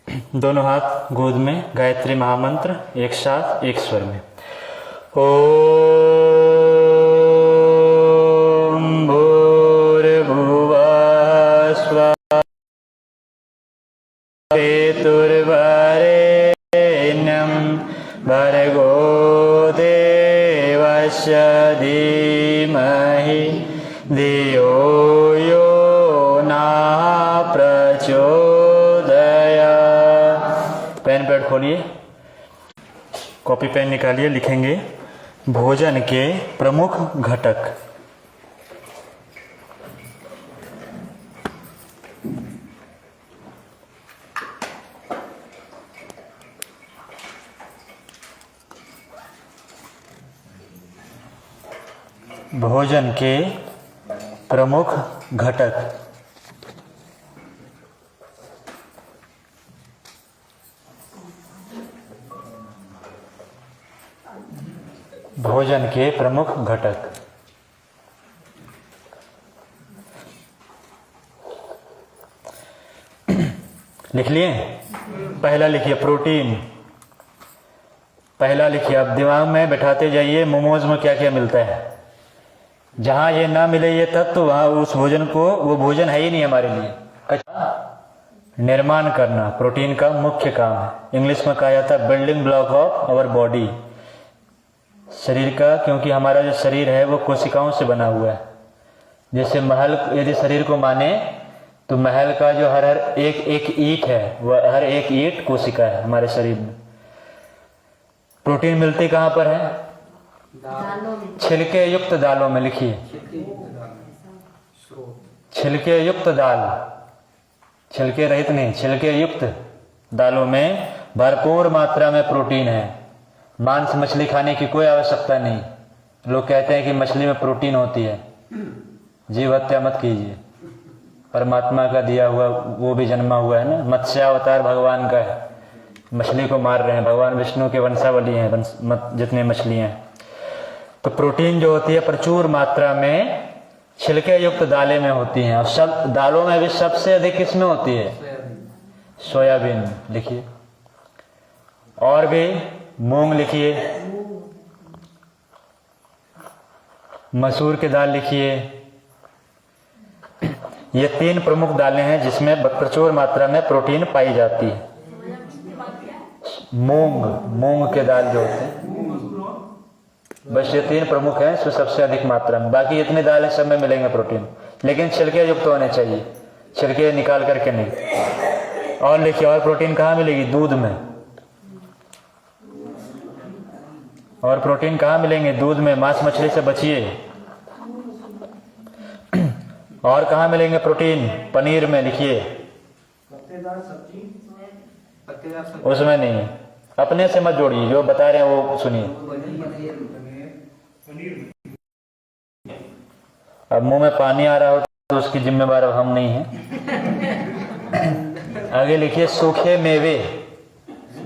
दोनों हाथ गोद में गायत्री महामंत्र एक साथ एक स्वर में। ओम भूर्भुवः स्वः पितुर्वरेण्यं भर्गो देवस्य धीमहि धियो यो नः प्रचोदयात्। पेन पैड खोलिए, कॉपी पेन निकालिए, लिखेंगे भोजन के प्रमुख घटक। भोजन के प्रमुख घटक। भोजन के प्रमुख घटक। लिख लिए? पहला लिखिए प्रोटीन। पहला लिखिए, आप दिमाग में बैठाते जाइए मोमोज में क्या क्या मिलता है। जहां ये ना मिले ये तत्व तो वहां उस भोजन को, वो भोजन है ही नहीं हमारे लिए। निर्माण करना प्रोटीन का मुख्य काम है। इंग्लिश में कहा जाता है building block of our body, शरीर का, क्योंकि हमारा जो शरीर है वो कोशिकाओं से बना हुआ है। जैसे महल, यदि शरीर को माने तो महल का जो हर एक ईंट है, वह हर एक ईंट कोशिका है हमारे शरीर में। प्रोटीन मिलती कहाँ पर है? छिलके युक्त दालों में। लिखिए छिलके युक्त दाल, छिलके रहित नहीं, छिलके युक्त दालों में भरपूर मात्रा में प्रोटीन है। मांस मछली खाने की कोई आवश्यकता नहीं। लोग कहते हैं कि मछली में प्रोटीन होती है। जीव हत्या मत कीजिए, परमात्मा का दिया हुआ वो भी जन्मा हुआ है ना, मत्स्यावतार भगवान का है। मछली को मार रहे हैं, भगवान विष्णु के वंशावली हैं जितने मछलियां हैं। तो प्रोटीन जो होती है प्रचुर मात्रा में छिलके युक्त दालें में होती हैं। और सब दालों में भी सबसे अधिक किसमें होती है? सोयाबीन। लिखिए। और भी मूंग लिखिए, मसूर की दाल लिखिए। ये तीन प्रमुख दालें हैं जिसमें प्रचुर मात्रा में प्रोटीन पाई जाती है। मूंग के दाल जो होते हैं, बस ये तीन प्रमुख हैं, इसमें सबसे अधिक मात्रा में। बाकी इतनी दालें सब में मिलेंगे प्रोटीन, लेकिन छिलके युक्त होने चाहिए, छिलके निकाल करके नहीं। और लिखिए, और प्रोटीन कहाँ मिलेगी? दूध में। और प्रोटीन कहाँ मिलेंगे? दूध में। मांस मछली से बचिए। और कहाँ मिलेंगे प्रोटीन? पनीर में। लिखिए उसमें नहीं, अपने से मत जोड़िए, जो बता रहे हैं वो सुनिए। अब मुंह में पानी आ रहा हो तो उसकी जिम्मेवार अब हम नहीं हैं। आगे लिखिए सूखे मेवे,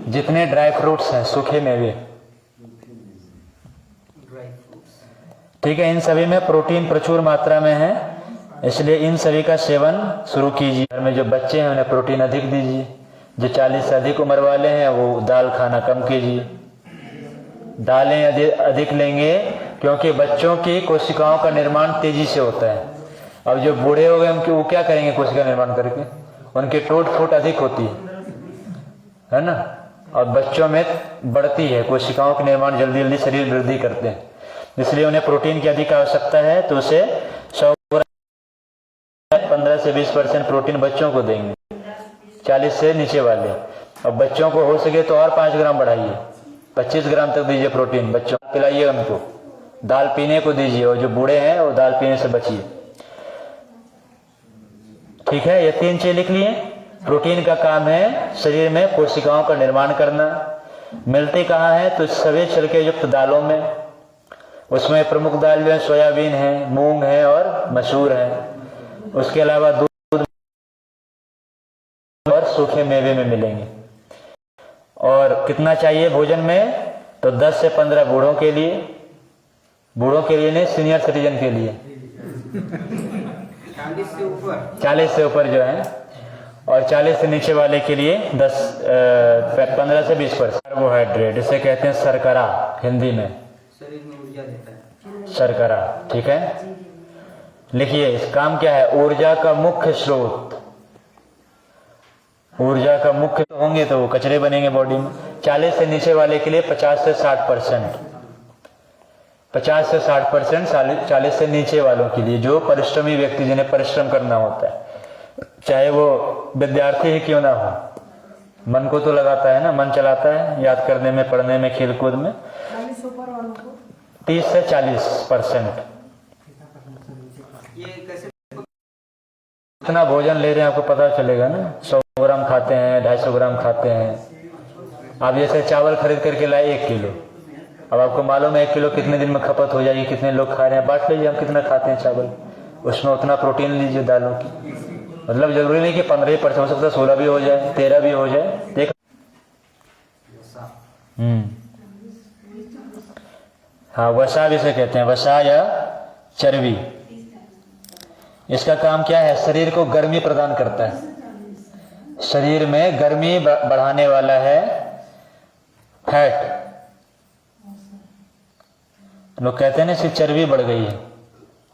जितने ड्राई फ्रूट्स हैं, सूखे मेवे। ठीक है, इन सभी में प्रोटीन प्रचुर मात्रा में है, इसलिए इन सभी का सेवन शुरू कीजिए। घर में जो बच्चे हैं उन्हें प्रोटीन अधिक दीजिए। जो 40 से अधिक उम्र वाले हैं वो दाल खाना कम कीजिए। दालें अधिक लेंगे क्योंकि बच्चों की कोशिकाओं का निर्माण तेजी से होता है। अब जो बूढ़े हो गए उनके, वो क्या करेंगे कोशिका निर्माण करके? उनकी टूट फूट अधिक होती है ना। और बच्चों में बढ़ती है, कोशिकाओं का निर्माण जल्दी जल्दी शरीर वृद्धि करते हैं, इसलिए उन्हें प्रोटीन की अधिक आवश्यकता है। तो उसे 15 से 20% प्रोटीन बच्चों को देंगे, 40 से नीचे वाले। और बच्चों को हो सके तो और 5 ग्राम बढ़ाइए, 25 ग्राम तक दीजिए प्रोटीन। बच्चों को पिलाइए, उनको दाल पीने को दीजिए। और जो बूढ़े हैं वो दाल पीने से बचिए। ठीक है, ये 3 चीज लिख लिए। प्रोटीन का काम है शरीर में कोशिकाओं का निर्माण करना। मिलते कहाँ है? तो सभी छिलके युक्त दालों में। उसमें प्रमुख दाल जो है सोयाबीन है, मूंग है और मसूर है। उसके अलावा दूध और सूखे मेवे में मिलेंगे। और कितना चाहिए भोजन में? तो 10 से 15 बूढ़ों के लिए, बूढ़ों के लिए नहीं, सीनियर सिटीजन के लिए 40 से ऊपर जो है और 40 से नीचे वाले के लिए 15 से 20%। कार्बोहाइड्रेट, इसे कहते हैं शर्करा हिंदी में, शरीर में ऊर्जा देता है शर्करा। ठीक है, लिखिए इस काम क्या है, ऊर्जा का मुख्य स्रोत, ऊर्जा का मुख्य होंगे तो वो कचरे बनेंगे बॉडी में। 40 से नीचे वाले के लिए 50 से 60%, 50 से 60% 40 से नीचे वालों के लिए, जो परिश्रमी व्यक्ति जिन्हें परिश्रम करना होता है, चाहे वो विद्यार्थी ही क्यों ना हो, मन को तो लगाता है ना, मन चलाता है याद करने में, पढ़ने में, खेल कूद में। 30 से 40%। ये कैसे कितना भोजन ले रहे हैं आपको पता चलेगा ना। 100 ग्राम खाते हैं, 250 ग्राम खाते हैं। आप जैसे चावल खरीद करके लाए 1 किलो, अब आपको मालूम है 1 किलो कितने दिन में खपत हो जाएगी, कितने लोग खा रहे हैं, बांट लीजिए हम कितना खाते हैं चावल, उसमें उतना प्रोटीन लीजिए दालों की। मतलब जरूरी नहीं कि 15% हो सकता है, 16 भी हो जाए, 13 भी हो जाए। देख हाँ, वसा भी से कहते हैं, वसा या चर्बी। इसका काम क्या है, शरीर को गर्मी प्रदान करता है, शरीर में गर्मी बढ़ाने वाला है फैट। लोग कहते हैं ना इसकी चर्बी बढ़ गई है,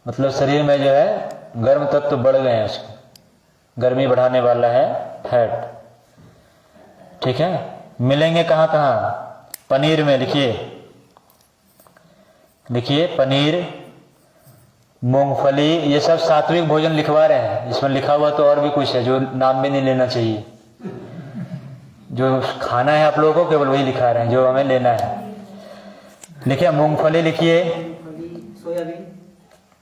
मतलब शरीर में जो है गर्म तत्व बढ़ गए हैं, उसको गर्मी बढ़ाने वाला है फैट। ठीक है, मिलेंगे कहाँ कहाँ, पनीर में, लिखिए पनीर, मूंगफली, ये सब सात्विक भोजन लिखवा रहे हैं। इसमें लिखा हुआ तो और भी कुछ है जो नाम भी नहीं लेना चाहिए, जो खाना है आप लोगों को केवल वही लिखा रहे हैं जो हमें लेना है। लिखिए मूंगफली, लिखिए सोयाबीन,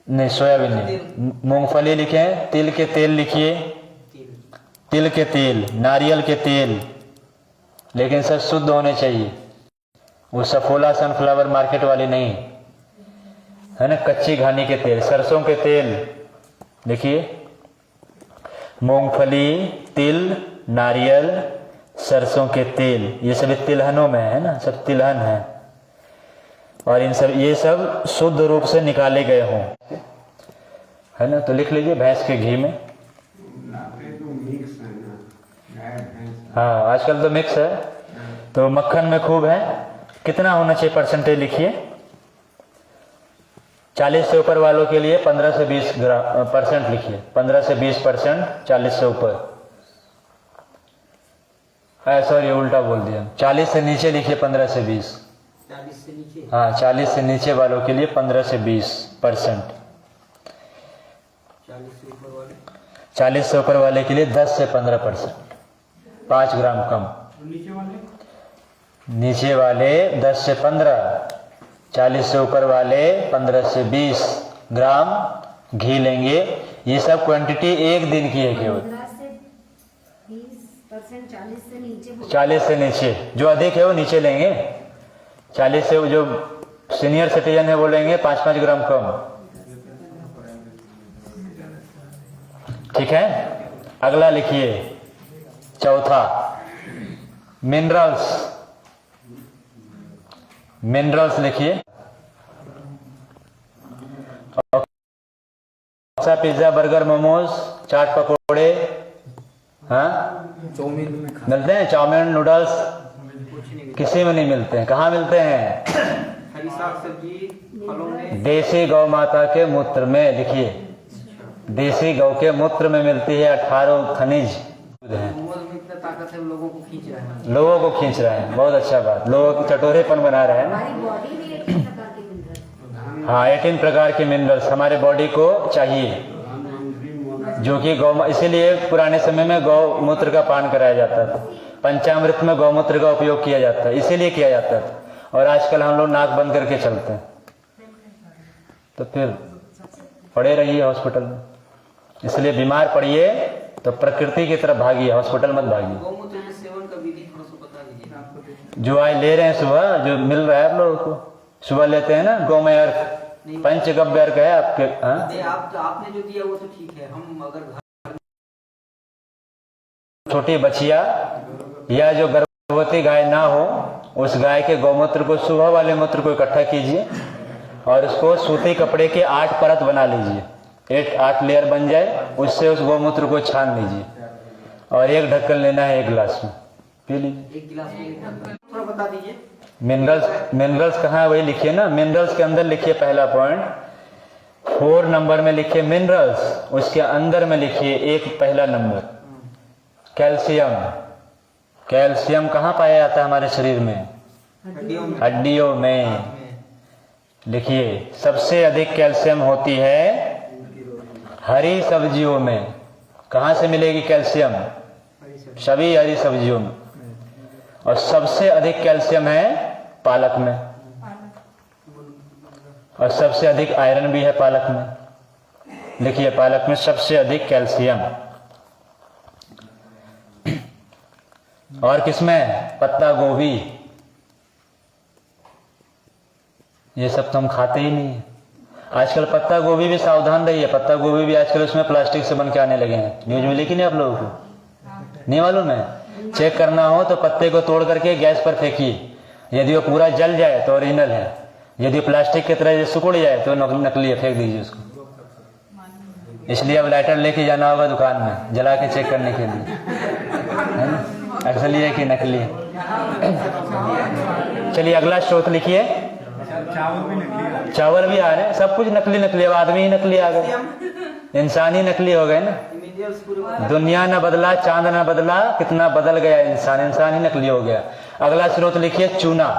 नहीं सोयाबीन नहीं, मूंगफली लिखे, तिल के तेल लिखिए, तिल के तेल, नारियल के तेल, लेकिन सब शुद्ध होने चाहिए, वो सफोला सनफ्लावर मार्केट वाली नहीं है ना, कच्ची घानी के तेल, सरसों के तेल देखिए, मूंगफली, तिल, नारियल, सरसों के तेल, ये सभी तिलहनों में है ना, सब तिलहन है, और इन सब ये सब शुद्ध रूप से निकाले गए हों, है ना। तो लिख लीजिए भैंस के घी में, हाँ आजकल तो मिक्स है, तो मक्खन में खूब है। कितना होना चाहिए परसेंटेज लिखिए, 40 से ऊपर वालों के लिए 15 से 20% लिखिए, 15 से 20%, 40 से ऊपर, सॉरी उल्टा बोल दिया, 40 से नीचे लिखिए 15 से 20, 40 से नीचे, हाँ 40 से नीचे वालों के लिए 15 से 20%, 40 से ऊपर वाले के लिए 10 से 15%, 5 ग्राम कम। नीचे वाले 10 से 15, 40 से ऊपर वाले 15 से 20 ग्राम घी लेंगे। ये सब क्वांटिटी एक दिन की है केवल, 40 से नीचे, जो अधिक है वो नीचे लेंगे, 40 से जो सीनियर सिटीजन है वो लेंगे 5-5 ग्राम कम। ठीक है, अगला लिखिए, चौथा मिनरल्स, मिनरल्स लिखिए, पिज्जा, बर्गर, मोमोज, चाट, पकोड़े, हाँ चाउमीन मिलते हैं, चाउमीन, नूडल्स किसी में नहीं मिलते हैं। कहाँ मिलते हैं, हरी साग सब्जी, फलों में, देसी गौ माता के मूत्र में, लिखिए देसी गौ के मूत्र में मिलती है 18 खनिज है। मोमोज में इतना ताकत है, लोगों को खींच रहा है, लोगों को खींच रहे हैं, बहुत अच्छा बात, लोगों को चटोरेपन बना रहे हैं। हाँ 18 प्रकार के मिनरल्स हमारे बॉडी को चाहिए, जो कि गौ, इसीलिए पुराने समय में गौमूत्र का पान कराया जाता था, पंचामृत में गौमूत्र का उपयोग किया जाता है, इसीलिए किया जाता था। और आजकल हम लोग नाक बंद करके चलते हैं, तो फिर पड़े रहिए हॉस्पिटल में। इसलिए बीमार पड़िए तो प्रकृति की तरफ भागिए, हॉस्पिटल मत भागिए। गौमूत्र के सेवन का विधि थोड़ा सा बता दीजिए। जो आज ले रहे हैं सुबह, जो मिल रहा है आप लोगों को, सुबह लेते हैं ना गौमय अर्क, पंचगव्य अर्क है आपके। आपने जो दिया वो तो ठीक है, हम अगर छोटी बछिया या जो गर्भवती गाय ना हो, उस गाय के गौमूत्र को, सुबह वाले मूत्र को इकट्ठा कीजिए और उसको सूती कपड़े के 8 परत बना लीजिए, 8 लेयर बन जाए, उससे उस गौमूत्र को छान लीजिए और एक ढक्कन लेना है 1 गिलास में, पी लीजिए। 1 गिलास में थोड़ा बता दीजिए। मिनरल्स कहाँ है वही लिखिए ना। मिनरल्स के अंदर लिखिए पहला पॉइंट, 4 नंबर में लिखिए मिनरल्स, उसके अंदर में लिखिए एक पहला नंबर कैल्शियम। कैल्शियम कहाँ पाया जाता है हमारे शरीर में? हड्डियों में। लिखिए सबसे अधिक कैल्शियम होती है हरी सब्जियों में। कहाँ से मिलेगी कैल्शियम? सभी हरी सब्जियों में। और सबसे अधिक कैल्शियम है पालक में, और सबसे अधिक आयरन भी है पालक में। लिखिए पालक में सबसे अधिक कैल्शियम। और किसमें? पत्ता गोभी। ये सब तो हम खाते ही नहीं है। आजकल पत्ता गोभी भी सावधान रहिए, पत्ता गोभी भी आजकल उसमें प्लास्टिक से बन के आने लगे हैं। न्यूज में लिखी नहीं आप लोगों को? नहीं मालूम है? चेक करना हो तो पत्ते को तोड़ करके गैस पर फेंकिए, यदि वो पूरा जल जाए तो ओरिजिनल है, यदि प्लास्टिक की तरह सिकुड़ जाए तो नकली है, फेंक दीजिए उसको। इसलिए अब लाइटर लेके जाना होगा दुकान में जला के चेक करने के लिए, है ना, असली है कि नकली है। चलिए अगला स्रोत लिखिए। चावल भी आ रहे हैं, सब कुछ नकली नकली। अब आदमी ही नकली आ गए, इंसान ही नकली हो गए ना। दुनिया न बदला, चांद न बदला, कितना बदल गया इंसान, इंसान ही नकली हो गया। अगला स्रोत लिखिए चूना।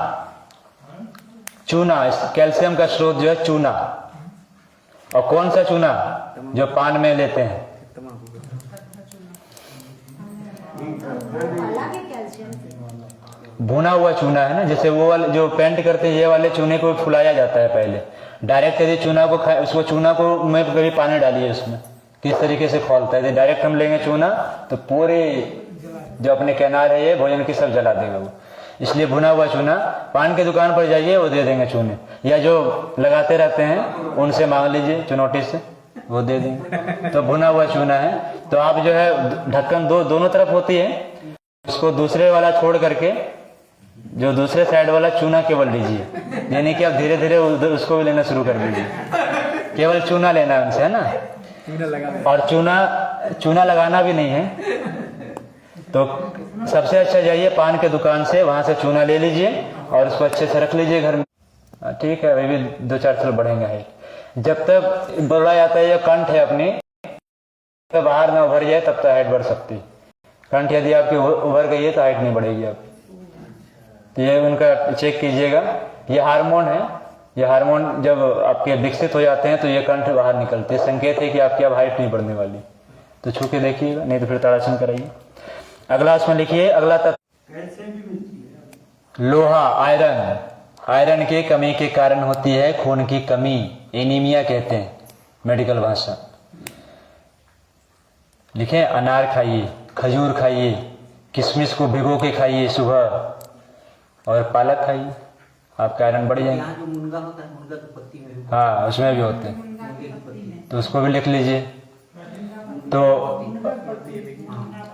चूना कैल्शियम का स्रोत जो है चूना। और कौन सा चूना? जो पान में लेते हैं। भुना हुआ चूना है ना, जैसे वो वाले जो पेंट करते हैं, ये वाले चूने को फुलाया जाता है पहले। डायरेक्ट यदि चूना को खाए, उसको चूना को में कभी पानी डालिए उसमें, किस तरीके से खोलता है। यदि डायरेक्ट हम लेंगे चूना तो पूरे जो अपने किनार है ये भोजन की सब जला देगा वो। इसलिए भुना हुआ चूना, पान की दुकान पर जाइए वो दे देंगे चूने, या जो लगाते रहते हैं उनसे मांग लीजिए चुनौती से, वो दे देंगे। तो भुना हुआ चूना है। तो आप जो है ढक्कन दोनों तरफ होती है, उसको दूसरे वाला छोड़ करके जो दूसरे साइड वाला चूना केवल लीजिए, यानी कि आप धीरे धीरे उसको भी लेना शुरू कर दीजिए। केवल चूना लेना है उनसे, है ना। और चूना लगाना भी नहीं है, तो सबसे अच्छा जाइए पान के दुकान से, वहां से चूना ले लीजिए और उसको अच्छे से रख लीजिए घर में। ठीक है, अभी भी 2-4 साल बढ़ेंगे हाइट। जब तक बढ़ा जाता है, ये कंठ है अपनी, तो बाहर ना उभर जाए तब तक हाइट बढ़ सकती है। कंठ यदि आपकी उभर गई है तो हाइट नहीं बढ़ेगी आपकी। तो ये उनका चेक कीजिएगा। ये हार्मोन है, ये हार्मोन जब आपके विकसित हो जाते हैं तो ये कंठ बाहर निकलते हैं, संकेत है कि आपकी अब हाइट नहीं बढ़ने वाली। तो छू के देखिएगा, नहीं तो फिर ताड़ासन कराइए। अगला उसमें लिखिए, अगला तत्व लोहा, आयरन। आयरन की कमी के कारण होती है खून की कमी, एनीमिया कहते हैं मेडिकल भाषा। लिखें अनार खाइए, खजूर खाइए, किशमिश को भिगो के खाइए सुबह, और पालक खाइए, आपका आयरन बढ़ जाएगा। यहाँ जो मुनगा होता है, मुनगा की पत्ती में भी, हाँ उसमें भी होते हैं, मुनगे की पत्ती में। तो उसको भी लिख लीजिए। तो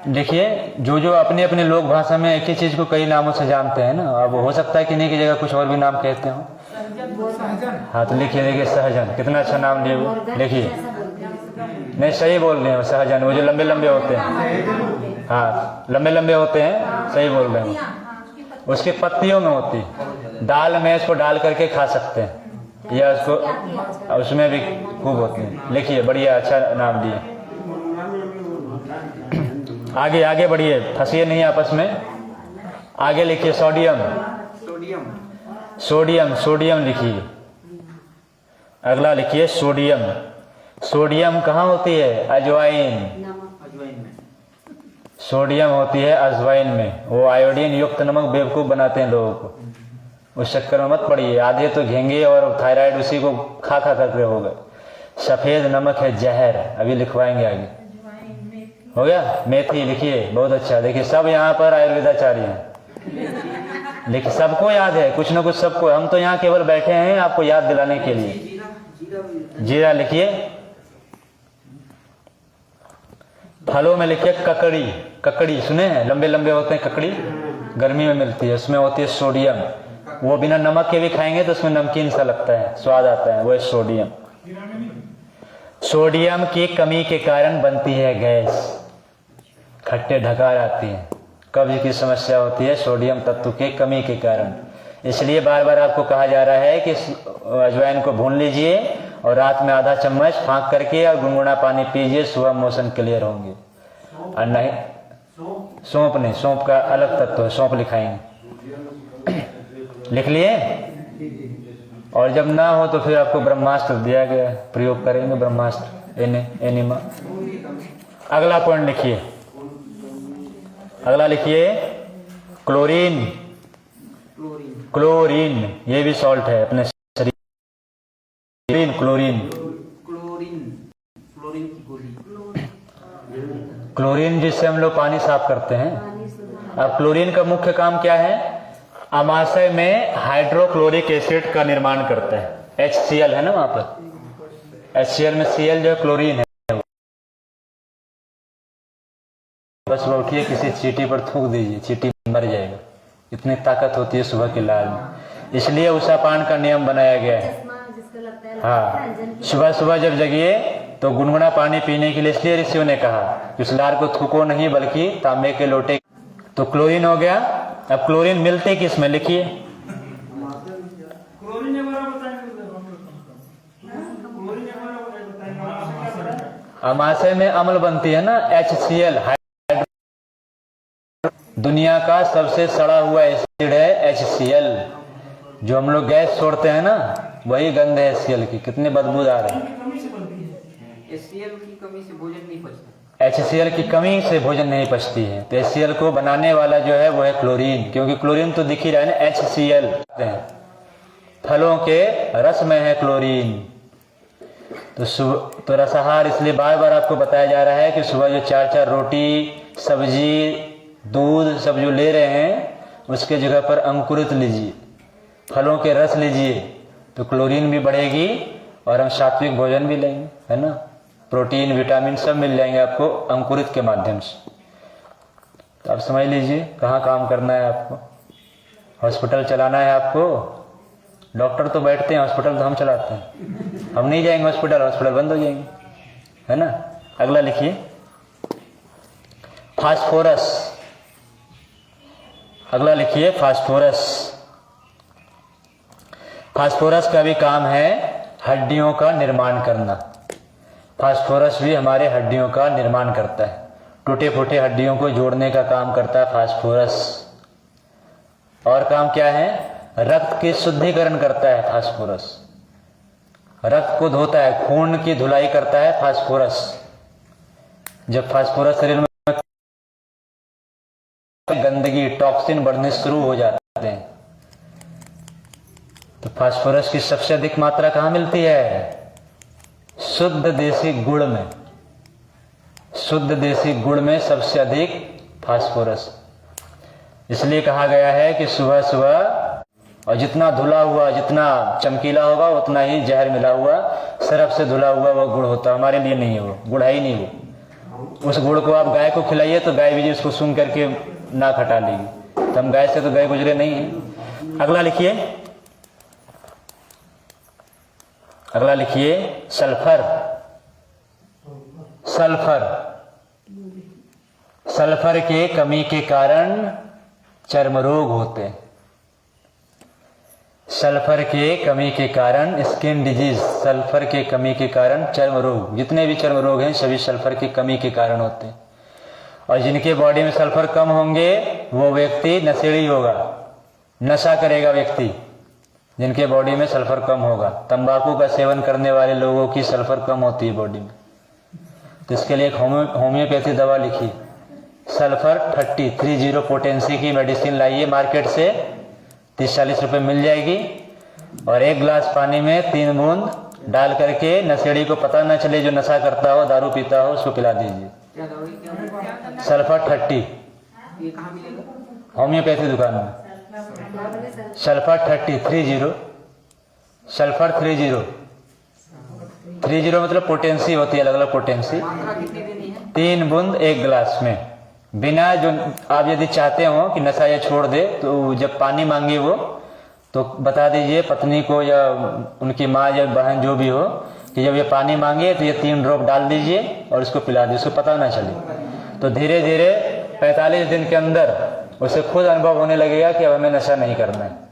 देखिए जो जो अपने अपने लोक भाषा में एक ही चीज को कई नामों से जानते हैं ना, अब हो सकता है किन्हीं की जगह कुछ और भी नाम कहते हो। हाँ तो लिखिए, देखिए सहजन, कितना अच्छा नाम लिए वो, देखिए नहीं सही बोल रहे हैं, सहजन वो जो लंबे लंबे होते हैं, हाँ लंबे लंबे होते हैं, सही बोल रहे हैं। उसकी पत्तियों में होती है, दाल में इसको डाल करके खा सकते हैं, या उसको उसमें भी खूब होती है। लिखिए बढ़िया, अच्छा नाम दिए। आगे आगे बढ़िए, फंसिए नहीं आपस में। आगे लिखिए सोडियम। सोडियम, सोडियम सोडियम लिखिए। अगला लिखिए सोडियम। सोडियम कहाँ होती है? अजवाइन। अजवाइन में। सोडियम होती है अजवाइन में। वो आयोडीन युक्त नमक बेवकूफ बनाते हैं लोगों को, उस चक्कर में मत पड़िए। आधे तो घेंगे और थायराइड उसी को खा खा करके हो गए। सफेद नमक है जहर, अभी लिखवाएंगे आगे। हो गया। मेथी लिखिए, बहुत अच्छा। देखिए सब यहाँ पर आयुर्वेदाचार्य हैं, लेकिन सबको याद है कुछ ना कुछ, सबको। हम तो यहाँ केवल बैठे हैं आपको याद दिलाने के लिए। जीरा लिखिए। फलों में लिखिए ककड़ी। ककड़ी सुने हैं, लंबे लंबे होते हैं ककड़ी, गर्मी में मिलती है, उसमें होती है सोडियम। वो बिना नमक के भी खाएंगे तो उसमें नमकीन सा लगता है, स्वाद आता है, वो है सोडियम। सोडियम की कमी के कारण बनती है गैस। खट्टे ढकार आती हैं, कब्ज की समस्या होती है सोडियम तत्व के कमी के कारण। इसलिए बार बार आपको कहा जा रहा है कि अजवाइन को भून लीजिए और रात में आधा चम्मच फाँक करके और गुनगुना पानी पीजिए, सुबह मोशन क्लियर होंगे। और नहीं, सौंफ नहीं, सौंफ का अलग तत्व है, सौंफ लिखाएंगे, लिख लिए। और जब ना हो तो फिर आपको ब्रह्मास्त्र दिया गया है, प्रयोग करेंगे ब्रह्मास्त्र एनिमा। अगला पॉइंट लिखिए, अगला लिखिए क्लोरीन। क्लोरीन ये भी सॉल्ट है अपने शरीर। क्लोरीन क्लोरीन की गोली। क्लोरीन जिससे हम लोग पानी साफ करते हैं। अब क्लोरीन का मुख्य काम क्या है? अमाशय में हाइड्रोक्लोरिक एसिड का निर्माण करता है। HCl है ना वहां पर, HCl में Cl जो क्लोरीन है। बस वो उठिए किसी चींटी पर थूक दीजिए, चींटी मर जाएगा, इतनी ताकत होती है सुबह की लाल में। इसलिए उषापान का नियम बनाया गया है। हाँ, सुबह सुबह जब जगिए तो गुनगुना पानी पीने के लिए इसलिए ऋषियों ने कहा कि उस लार को थूको नहीं बल्कि तांबे के लोटे। तो क्लोरीन हो गया। अब क्लोरीन मिलते किस में लिखिए? अमाशय में अम्ल बनती है ना, HCl। दुनिया का सबसे सड़ा हुआ एसिड है HCl। जो हम लोग गैस छोड़ते हैं ना, वही गंध है HCl की। कितने बदबूदार है। HCl की कमी से भोजन नहीं पचता। HCl की कमी से भोजन नहीं पचती है। तो HCl को बनाने वाला जो है वो है क्लोरीन, क्योंकि क्लोरीन तो दिख ही रहा है ना, HCl। फलों के रस में है क्लोरीन। तो रसाहार इसलिए बार बार आपको बताया जा रहा है कि सुबह जो 4-4 रोटी, सब्जी, दूध सब जो ले रहे हैं उसके जगह पर अंकुरित लीजिए, फलों के रस लीजिए, तो क्लोरीन भी बढ़ेगी और हम सात्विक भोजन भी लेंगे, है ना। प्रोटीन, विटामिन सब मिल जाएंगे आपको अंकुरित के माध्यम से। तो आप समझ लीजिए कहाँ काम करना है आपको। हॉस्पिटल चलाना है आपको। डॉक्टर तो बैठते हैं, हॉस्पिटल तो हम चलाते हैं। हम नहीं जाएंगे हॉस्पिटल, हॉस्पिटल बंद हो जाएंगे, है ना। अगला लिखिए फास्फोरस। अगला लिखिए फास्फोरस। फास्फोरस का भी काम है हड्डियों का निर्माण करना। फास्फोरस भी हमारे हड्डियों का निर्माण करता है। टूटे फूटे हड्डियों को जोड़ने का काम करता है फास्फोरस। और काम क्या है? रक्त की शुद्धिकरण करता है फास्फोरस। रक्त को धोता है, खून की धुलाई करता है फास्फोरस। जब फास्फोरस शरीर में गंदगी, टॉक्सिन बढ़ने शुरू हो जाते हैं, तो फास्फोरस की सबसे अधिक मात्रा कहाँ मिलती है? शुद्ध देसी गुड़ में। शुद्ध देसी गुड़ में सबसे अधिक फास्फोरस। इसलिए कहा गया है कि सुबह सुबह, और जितना धुला हुआ, जितना चमकीला होगा उतना ही जहर मिला हुआ, सरफ से धुला हुआ वो गुड़ होता है। हमारे लिए नहीं है वो, गुड़ है ही नहीं वो। उस गुड़ को आप गाय को खिलाइए तो गाय भी उसको सूंघ करके नाक हटा लेगी। तो हम गाय से तो गाय गुजरे नहीं है। अगला लिखिए, अगला लिखिए सल्फर। सल्फर, सल्फर के कमी के कारण चर्म रोग होते हैं। सल्फर के कमी के कारण स्किन डिजीज, सल्फर के कमी के कारण चर्म रोग, जितने भी चर्म रोग हैं सभी सल्फर की कमी के कारण होते हैं। और जिनके बॉडी में सल्फर कम होंगे वो व्यक्ति नशेड़ी होगा, नशा करेगा व्यक्ति। जिनके बॉडी में सल्फर कम होगा, तंबाकू का सेवन करने वाले लोगों की सल्फर कम होती है बॉडी में। तो इसके लिए एक होम्योपैथी दवा लिखी, सल्फर 30 पोटेंसी की मेडिसिन लाइए मार्केट से, 30-40 रुपये मिल जाएगी। और 1 गिलास पानी में 3 बूंद डाल करके नशेड़ी को पता न चले, जो नशा करता हो, दारू पीता हो, उसको पिला दीजिए। सल्फर 30। ये कहाँ मिलेगा? होम्योपैथी दुकान में। सल्फर 30 सल्फर 30 मतलब पोटेंसी होती है, अलग अलग पोटेंसी। मात्रा कितनी देनी है? 3 बूंद 1 गिलास में। बिना, जो आप यदि चाहते हो कि नशा ये छोड़ दे, तो जब पानी मांगे वो, तो बता दीजिए पत्नी को या उनकी माँ या बहन जो भी हो, कि जब ये पानी मांगे तो ये 3 ड्रॉप डाल दीजिए और उसको पिला दीजिए, उसको पता ना चले। तो धीरे धीरे 45 दिन के अंदर उसे खुद अनुभव होने लगेगा कि अब हमें नशा नहीं करना है।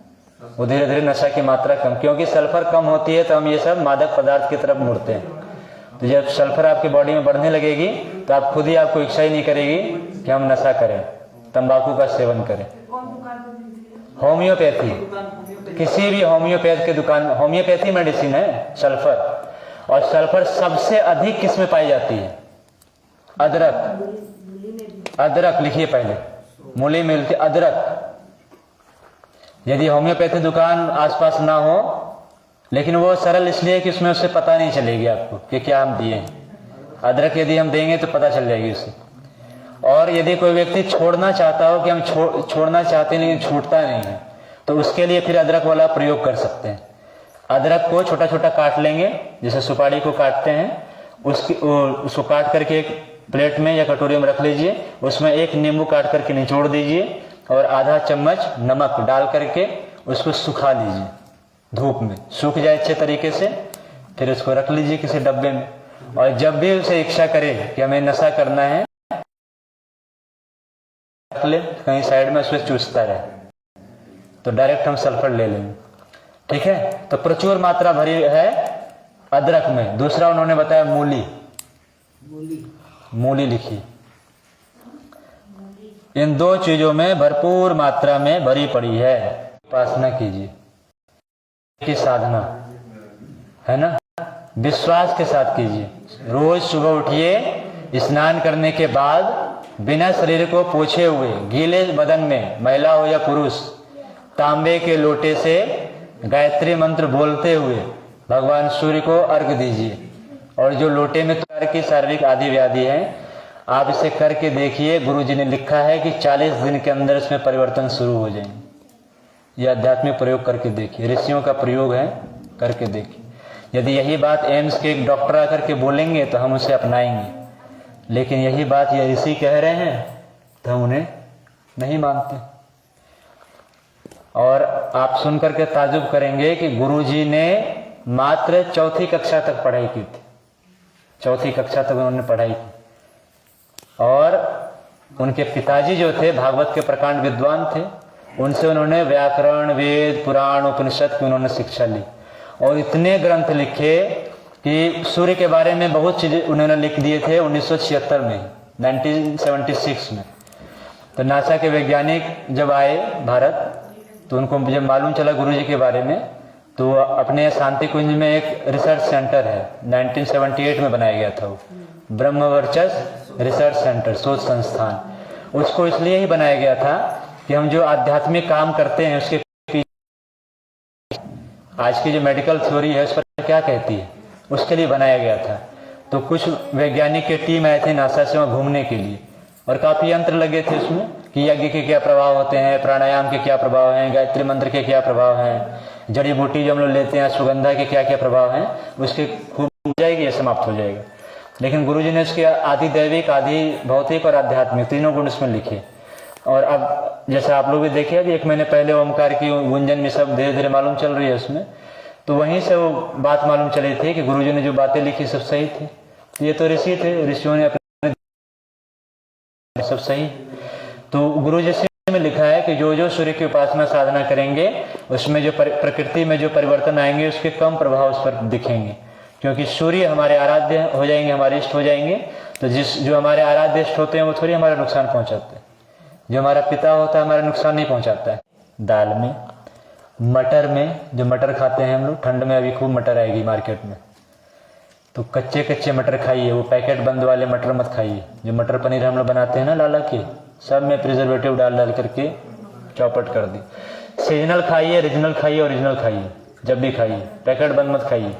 वो धीरे धीरे नशा की मात्रा कम, क्योंकि सल्फर कम होती है तो हम ये सब मादक पदार्थ की तरफ मुड़ते हैं। तो जब सल्फर आपकी बॉडी में बढ़ने लगेगी तो आप खुद ही आपको इच्छा ही नहीं करेगी कि हम नशा करें, तंबाकू का सेवन करें। होम्योपैथी, किसी भी होम्योपैथ के दुकान, होम्योपैथी मेडिसिन है सल्फर, और सल्फर सबसे अधिक किस में पाई जाती है? अदरक। अदरक लिखिए पहले, मूली में मिलती अदरक। यदि होम्योपैथी दुकान आसपास ना हो, लेकिन वो सरल इसलिए कि उसमें उससे पता नहीं चलेगी आपको कि क्या हम दिए। अदरक यदि हम देंगे तो पता चल जाएगी उसे। और यदि कोई व्यक्ति छोड़ना चाहता हो कि हम छोड़ना चाहते हैं लेकिन छूटता नहीं है, तो उसके लिए फिर अदरक वाला प्रयोग कर सकते हैं। अदरक को छोटा छोटा काट लेंगे, जैसे सुपारी को काटते हैं, उसको काट करके एक प्लेट में या कटोरी में रख लीजिए, उसमें एक नींबू काट करके निचोड़ दीजिए और आधा चम्मच नमक डाल करके उसको सुखा लीजिए धूप में, सूख जाए अच्छे तरीके से। फिर उसको रख लीजिए किसी डब्बे में, और जब भी उसे इच्छा करे कि हमें नशा करना है, रख ले कहीं साइड में, उसमें चूसता रहे, तो डायरेक्ट हम सल्फर ले लेंगे। ठीक है, तो प्रचुर मात्रा भरी है अदरक में। दूसरा उन्होंने बताया मूली। मूली लिखिए। इन दो चीजों में भरपूर मात्रा में भरी पड़ी है। उपासना कीजिए की साधना है ना, विश्वास के साथ कीजिए। रोज सुबह उठिए, स्नान करने के बाद बिना शरीर को पोछे हुए गीले बदन में, महिला हो या पुरुष, तांबे के लोटे से गायत्री मंत्र बोलते हुए भगवान सूर्य को अर्घ्य दीजिए। और जो लोटे में की शारीरिक आदि व्याधि है, आप इसे करके देखिए। गुरुजी ने लिखा है कि 40 दिन के अंदर इसमें परिवर्तन शुरू हो जाएंगे। यह आध्यात्मिक प्रयोग करके देखिए, ऋषियों का प्रयोग है, करके देखिए। यदि यही बात एम्स के एक डॉक्टर आकर के बोलेंगे तो हम उसे अपनाएंगे, लेकिन यही बात ये ऋषि कह रहे हैं तो हम उन्हें नहीं मानते। और आप सुन करके ताजुब करेंगे कि गुरुजी ने मात्र 4वीं कक्षा तक पढ़ाई की थी। 4वीं कक्षा तक उन्होंने पढ़ाई की, और उनके पिताजी जो थे भागवत के प्रकांड विद्वान थे, उनसे उन्होंने व्याकरण, वेद, पुराण, उपनिषद की उन्होंने शिक्षा ली। और इतने ग्रंथ लिखे कि सूर्य के बारे में बहुत चीजें उन्होंने लिख दिए थे 1976 में, 1976 में। तो नासा के वैज्ञानिक जब आए भारत, तो उनको जब मालूम चला गुरुजी के बारे में, तो अपने शांति कुंज में एक रिसर्च सेंटर है, 1978 में बनाया गया था वो, ब्रह्मवर्चस रिसर्च सेंटर, शोध संस्थान। उसको इसलिए ही बनाया गया था कि हम जो आध्यात्मिक काम करते हैं उसके पीछे आज की जो मेडिकल थ्योरी है उस पर क्या कहती है, उसके लिए बनाया गया था। तो कुछ वैज्ञानिक की टीम आए थे नासा से वहां घूमने के लिए, और काफी यंत्र लगे थे उसमें कि यज्ञ के क्या प्रभाव होते हैं, प्राणायाम के क्या प्रभाव हैं, गायत्री मंत्र के क्या प्रभाव हैं, जड़ी बूटी जो हम लोग लेते हैं सुगंधा के क्या क्या प्रभाव हैं, उसके खूब हो जाएगी, ये समाप्त हो जाएगा। लेकिन गुरुजी ने उसके आदि दैविक, आदि भौतिक और आध्यात्मिक तीनों गुण उसमें लिखे। और अब जैसे आप लोग भी देखिए, अभी 1 महीने पहले ओमकार की गुंजन में सब धीरे धीरे मालूम चल रही है उसमें, तो वहीं से वो बात मालूम चली थी कि गुरुजी ने जो बातें लिखी सब सही थी। तो ये तो ऋषि थे, ऋषियों ने अपने सब सही। तो गुरुजी में लिखा है कि जो जो सूर्य की उपासना साधना करेंगे उसमें जो प्रकृति में जो परिवर्तन आएंगे उसके कम प्रभाव उस पर दिखेंगे, क्योंकि सूर्य हमारे आराध्य हो जाएंगे, हमारे इष्ट हो जाएंगे। तो जो हमारे आराध्य इष्ट होते हैं वो थोड़ी हमारा नुकसान पहुंचाते हैं। जो हमारा पिता होता है हमारा नुकसान नहीं पहुंचाता है। दाल में, मटर में, जो मटर खाते हैं हम लोग, ठंड में अभी खूब मटर आएगी मार्केट में, तो कच्चे कच्चे मटर खाइए, वो पैकेट बंद वाले मटर मत खाइए। जो मटर पनीर हम लोग बनाते हैं ना लाला के, सब में प्रिजर्वेटिव डाल डाल करके चौपट कर दी। सीजनल खाइए, रीजनल खाइए, ओरिजिनल खाइए, जब भी खाइए, पैकेट बंद मत खाइए।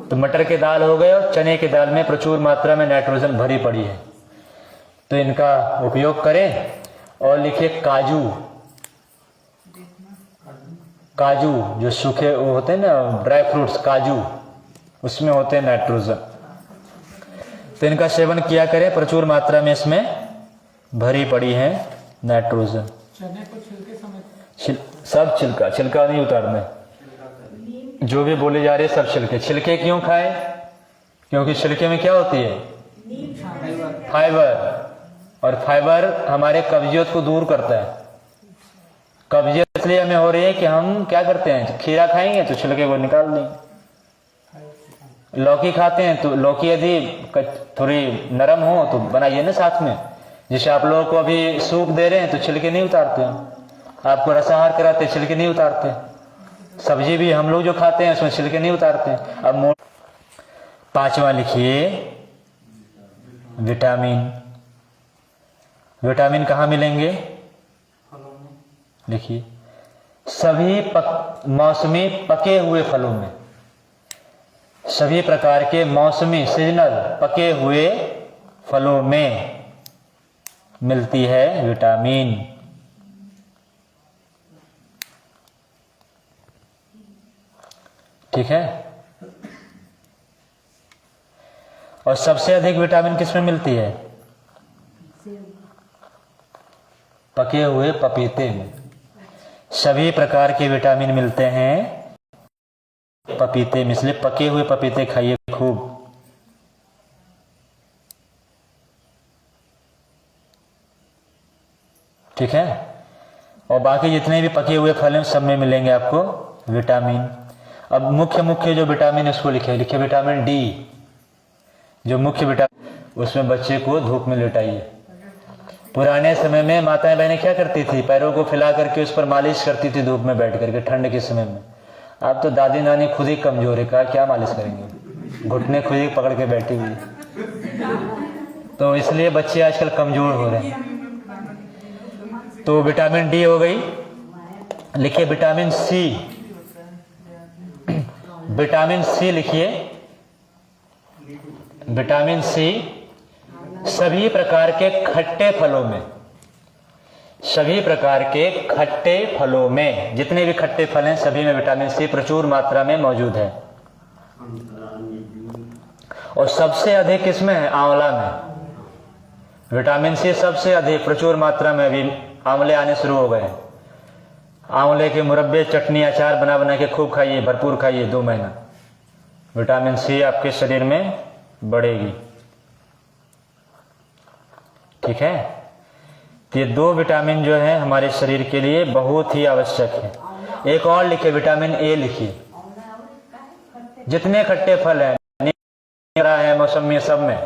तो मटर के दाल हो गए, और चने की दाल में प्रचुर मात्रा में नाइट्रोजन भरी पड़ी है, तो इनका उपयोग करें। और लिखिए काजू, काजू जो सूखे वो होते हैं ना ड्राई फ्रूट्स, काजू, उसमें होते हैं नाइट्रोजन, तो इनका सेवन किया करें। प्रचुर मात्रा में इसमें भरी पड़ी है नाइट्रोजन। चने को छिलके समेत सब छिलका, छिलका नहीं उतारना, जो भी बोले जा रहे सब छिलके। छिलके क्यों खाएं? क्योंकि छिलके में क्या होती है? फाइबर। और फाइबर हमारे कब्जियत को दूर करता है। कब्जियत इसलिए हमें हो रही है कि हम क्या करते हैं, खीरा खाएंगे तो छिलके को निकाल देंगे, लौकी खाते हैं तो लौकी यदि थोड़ी नरम हो तो बनाइए ना साथ में। जैसे आप लोगों को अभी सूप दे रहे हैं तो छिलके नहीं उतारते हैं, आपको रसाहार कराते हैं छिलके नहीं उतारते, सब्जी भी हम लोग जो खाते हैं उसमें छिलके नहीं उतारते। अब 5वां लिखिए, विटामिन। विटामिन कहाँ मिलेंगे, फलों में। लिखिए, सभी मौसमी पके हुए फलों में, सभी प्रकार के मौसमी सीजनल पके हुए फलों में मिलती है विटामिन। ठीक है। और सबसे अधिक विटामिन किसमें मिलती है, पके हुए पपीते में। सभी प्रकार के विटामिन मिलते हैं पपीते में, इसलिए पके हुए पपीते खाइए खूब। ठीक है। और बाकी जितने भी पके हुए फल हैं सब में मिलेंगे आपको विटामिन। अब मुख्य जो विटामिन उसको लिखे विटामिन डी, जो मुख्य विटामिन, उसमें बच्चे को धूप में लेटाइए। पुराने समय में माताएं बहनें क्या करती थी, पैरों को फैला करके उस पर मालिश करती थी धूप में बैठ करके ठंड के समय में। अब तो दादी नानी खुद ही कमजोर है, कहा क्या मालिश करेंगे, घुटने खुद ही पकड़ के बैठी हुई। तो इसलिए बच्चे आजकल कमजोर हो रहे हैं। तो विटामिन डी हो गई। लिखिए विटामिन सी। विटामिन सी लिखिए, विटामिन सी सभी प्रकार के खट्टे फलों में, सभी प्रकार के खट्टे फलों में, जितने भी खट्टे फल हैं सभी में विटामिन सी प्रचुर मात्रा में मौजूद है। और सबसे अधिक किसमें है, आंवला में। विटामिन सी सबसे अधिक प्रचुर मात्रा में, अभी आंवले आने शुरू हो गए हैं। आंवले के मुरब्बे, चटनी, अचार बना बना के खूब खाइए, भरपूर खाइए 2 महीना, विटामिन सी आपके शरीर में बढ़ेगी। ठीक है। तो ये 2 विटामिन जो है हमारे शरीर के लिए बहुत ही आवश्यक है। एक और लिखे, विटामिन ए लिखिए। जितने खट्टे फल हैं, नीरा है, मौसमी, सब में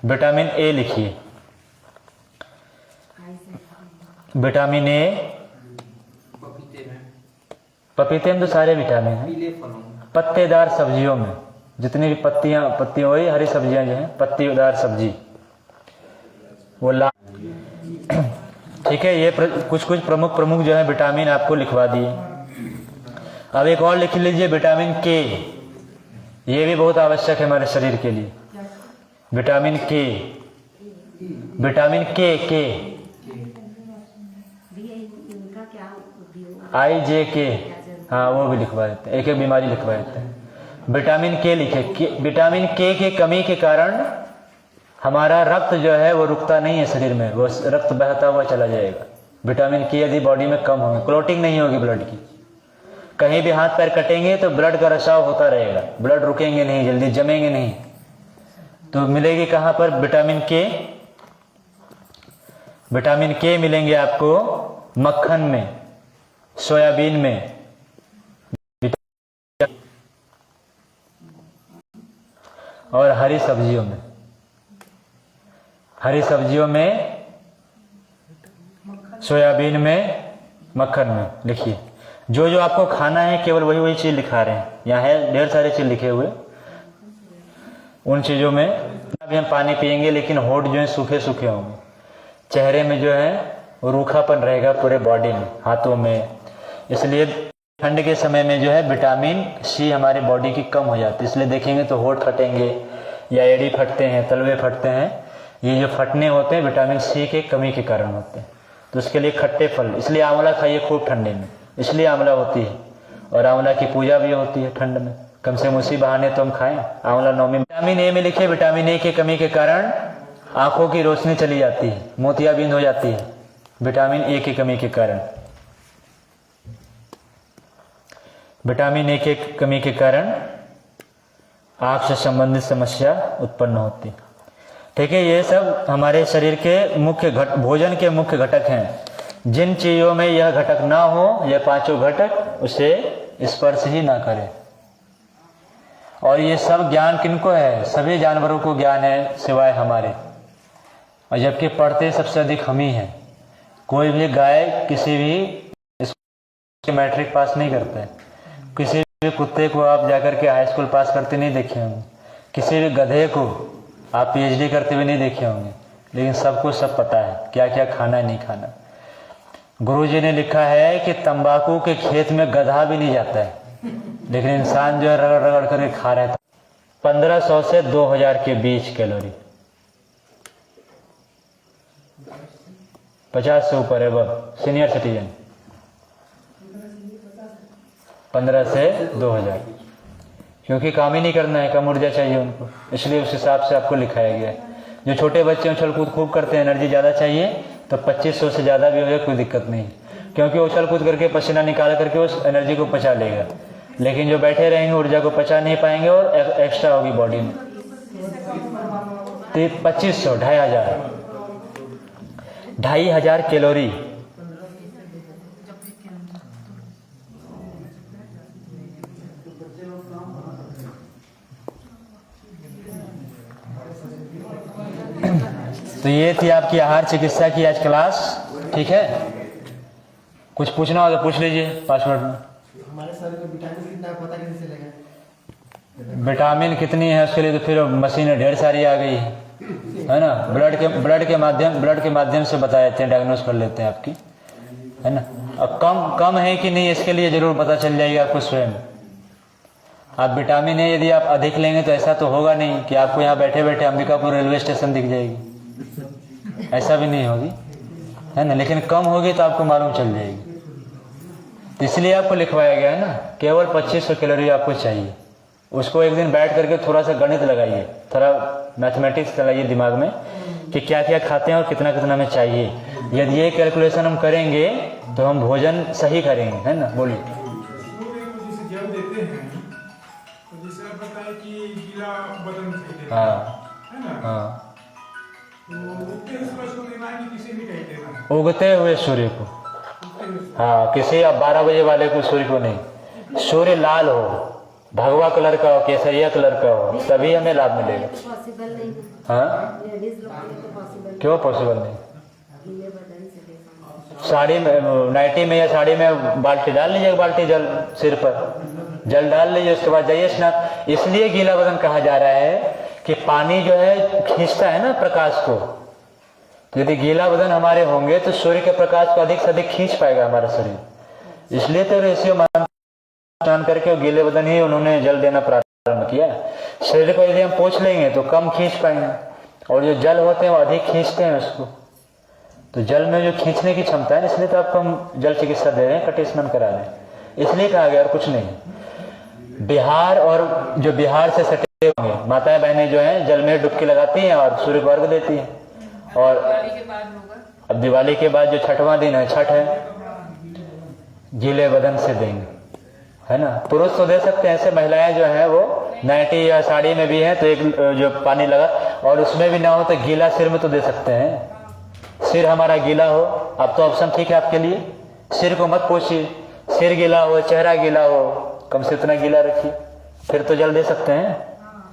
विटामिन ए लिखिए। विटामिन ए पपीते में तो सारे विटामिन हैं। पीले फलों में, पत्तेदार सब्जियों में, जितनी भी पत्तियां वही हरी सब्जियां जो हैं, पत्तीदार सब्जी वो ठीक है। ये कुछ प्रमुख जो है विटामिन आपको लिखवा दिए। अब एक और लिख लीजिए, विटामिन के। ये भी बहुत आवश्यक है हमारे शरीर के लिए। विटामिन के, विटामिन के IJK, हाँ वो भी लिखवा देते हैं, एक बीमारी लिखवा देते हैं। विटामिन के लिखे। विटामिन के कमी के कारण हमारा रक्त जो है वो रुकता नहीं है शरीर में, वो रक्त बहता हुआ चला जाएगा। विटामिन के यदि बॉडी में कम होगा, क्लोटिंग नहीं होगी ब्लड की। कहीं भी हाथ पैर कटेंगे तो ब्लड का रिसाव होता रहेगा, ब्लड रुकेंगे नहीं, जल्दी जमेंगे नहीं। तो मिलेगी कहाँ पर, विटामिन के। विटामिन के मिलेंगे आपको मक्खन में, सोयाबीन में, और हरी सब्जियों में। हरी सब्जियों में, सोयाबीन में, मक्खन में। लिखिए जो आपको खाना है केवल वही चीज लिखा रहे हैं। यहाँ है ढेर सारे चीज लिखे हुए। उन चीजों में अभी हम पानी पिएंगे लेकिन होठ जो है सूखे सूखे होंगे, चेहरे में जो है वो रूखापन रहेगा, पूरे बॉडी में, हाथों में। इसलिए ठंड के समय में जो है विटामिन सी हमारी बॉडी की कम हो जाती है। इसलिए देखेंगे तो होठ फटेंगे या एड़ी फटते हैं, तलवे फटते हैं। ये जो फटने होते हैं विटामिन सी के कमी के कारण होते हैं। तो उसके लिए खट्टे फल, इसलिए आंवला खाइए खूब ठंडे में, इसलिए आंवला होती है। और आंवला की पूजा भी होती है ठंड में, कम से कम उसी बहाने तो हम खाएं आंवला नवमी। विटामिन ए में लिखे, विटामिन ए की कमी के कारण आंखों की रोशनी चली जाती है, मोतियाबिंद हो जाती है, विटामिन ए की कमी के कारण। विटामिन ए के कमी के कारण आंख से संबंधित समस्या उत्पन्न होती। ठीक है, ये सब हमारे शरीर के मुख्य भोजन के मुख्य घटक हैं। जिन चीजों में यह घटक ना हो, यह पांचों घटक, उसे स्पर्श ही ना करें। और ये सब ज्ञान किनको है? सभी जानवरों को ज्ञान है सिवाय हमारे, और जबकि पढ़ते सबसे अधिक हम ही हैं। कोई भी गाय किसी भी मैट्रिक पास नहीं करता है, किसी भी कुत्ते को आप जाकर के हाई स्कूल पास करते नहीं देखे होंगे, किसी भी गधे को आप पीएचडी करते हुए नहीं देखे होंगे, लेकिन सबको सब पता है क्या क्या खाना है नहीं खाना। गुरुजी ने लिखा है कि तंबाकू के खेत में गधा भी नहीं जाता है, लेकिन इंसान जो है रगड़ रगड़ करके खा रहा है। 1500 से 2000 के बीच कैलोरी, 50 से ऊपर है अब सीनियर सिटीजन, 15 से 2000, क्योंकि काम ही नहीं करना है, कम ऊर्जा चाहिए उनको, इसलिए उस हिसाब से आपको लिखाया गया है। जो छोटे बच्चे उछल कूद खूब करते हैं, एनर्जी ज़्यादा चाहिए, तो 2500 से ज़्यादा भी हो जाए कोई दिक्कत नहीं, क्योंकि उछल कूद करके पसीना निकाल करके उस एनर्जी को पचा लेगा। लेकिन जो बैठे रहेंगे ऊर्जा को पचा नहीं पाएंगे और एक्स्ट्रा होगी बॉडी में। तो 2500, 2500 कैलोरी। तो ये थी आपकी आहार चिकित्सा की आज क्लास, ठीक है। कुछ पूछना हो तो पूछ लीजिए 5 मिनट में। हमारे शरीर में विटामिन कितना है पता कैसे चलेगा? विटामिन कितनी है उसके लिए तो फिर मशीनें ढेर सारी आ गई है ना। ब्लड के माध्यम से बता देते हैं, डायग्नोस कर लेते हैं आपकी, है ना। अब कम है कि नहीं इसके लिए जरूर पता चल जाएगी आपको स्वयं। आप विटामिन है यदि आप अधिक लेंगे तो ऐसा तो होगा नहीं कि आपको यहाँ बैठे बैठे अंबिकापुर रेलवे स्टेशन दिख जाएगी, ऐसा भी नहीं होगी, है ना। लेकिन कम होगी तो आपको मालूम चल जाएगी, तो इसलिए आपको लिखवाया गया है ना। केवल 2500 कैलोरी आपको चाहिए। उसको एक दिन बैठ करके थोड़ा सा गणित लगाइए, थोड़ा मैथमेटिक्स चलाइए दिमाग में कि क्या क्या खाते हैं और कितना कितना हमें चाहिए। यदि ये कैलकुलेशन हम करेंगे तो हम भोजन सही करेंगे, है ना। बोलिए। जैसे जल देते हैं तो जैसे आप बताएं कि गीला बदन चाहिए, हाँ है ना। हाँ, तो उगते हुए सूरज को देना है कि किसी भी कहीं देना है? उगते हुए सूर्य को, उगते हुए सूरज। हाँ, किसी अब 12 बजे वाले को सूर्य को नहीं। सूर्य लाल हो, भगवा कलर का हो, केसरिया कलर का हो, तभी हमें लाभ मिलेगा। पॉसिबल नहीं है। हाँ, लेडीज लोग के लिए तो पॉसिबल क्यों पॉसिबल नहीं? गीले बदन से देखा। साड़ी में, नाइटी में या साड़ी में बाल्टी डाल लीजिए, बाल्टी जल सिर पर जल डाल लीजिए, उसके बाद जाइए स्नान। इसलिए गीला बदन कहा जा रहा है कि पानी जो है खींचता है ना प्रकाश को। तो यदि गीला बदन हमारे होंगे तो सूर्य के प्रकाश को अधिक से अधिक खींच पाएगा हमारा शरीर। इसलिए तो ऋषियों स्नान करके गीले बदन ही उन्होंने जल देना प्रारंभ किया। शरीर को यदि हम पोंछ लेंगे तो कम खींच पाएंगे, और जो जल होते हैं वो अधिक खींचते हैं उसको। तो जल में जो खींचने की क्षमता है, इसलिए तो आपको हम जल चिकित्सा दे रहे हैं, कटी स्नान करा रहे हैं, इसलिए कहा गया और कुछ नहीं। बिहार और जो बिहार से सटे होंगे माताएं बहनें जो हैं जल में डुबकी लगाती हैं और सूर्य को अर्घ देती हैं। और अब दिवाली के बाद जो छठवां दिन है, छठ है, गीले बदन से देंगे, है ना। पुरुष तो दे सकते हैं, ऐसे महिलाएं जो है वो नाइटी या साड़ी में भी है तो एक जो पानी लगा, और उसमें भी ना हो तो गीला सिर में तो दे सकते हैं। सिर हमारा गीला हो, अब तो ऑप्शन ठीक है आपके लिए, सिर को मत पोछिए, सिर गीला हो, चेहरा गीला हो, कम से इतना गीला रखिए, फिर तो जल दे सकते हैं।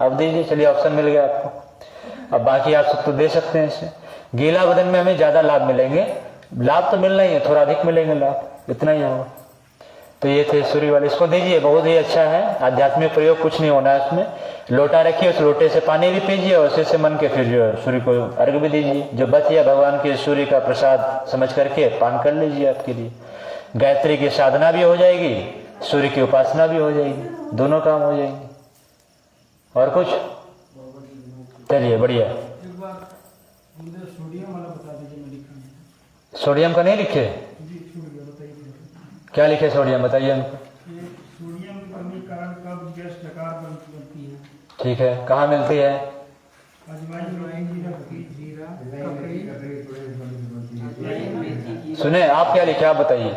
अब दीजिए, चलिए ऑप्शन मिल गया आपको। अब बाकी आप सब तो दे सकते हैं इससे। गीला बदन में हमें ज्यादा लाभ मिलेंगे, लाभ तो मिलना ही है, थोड़ा अधिक मिलेंगे लाभ, इतना ही होगा। तो ये थे सूर्य वाले, इसको दीजिए, बहुत ही अच्छा है। आध्यात्मिक प्रयोग कुछ नहीं होना है इसमें। लोटा रखिए, उस लोटे से पानी भी पीजिए और उसी से मन के फिर जो सूर्य को अर्घ भी दीजिए। जो बच गया भगवान के सूर्य का प्रसाद समझ करके पान कर लीजिए, आपके लिए गायत्री की साधना भी हो जाएगी, सूर्य की उपासना भी हो जाएगी, दोनों काम हो जाएंगे। और कुछ? चलिए बढ़िया। सोडियम वाला बता दीजिए, मैं लिखा सोडियम का नहीं लिखे? क्या लिखे सोडियम, बताइए हमको। सोडियम की कमी के कारण कब्ज, गैस, डकार बनती है। ठीक है, कहाँ मिलती है? अजवाइन, जीरा, ककड़ी। सुने, आप क्या लिखे, आप बताइए।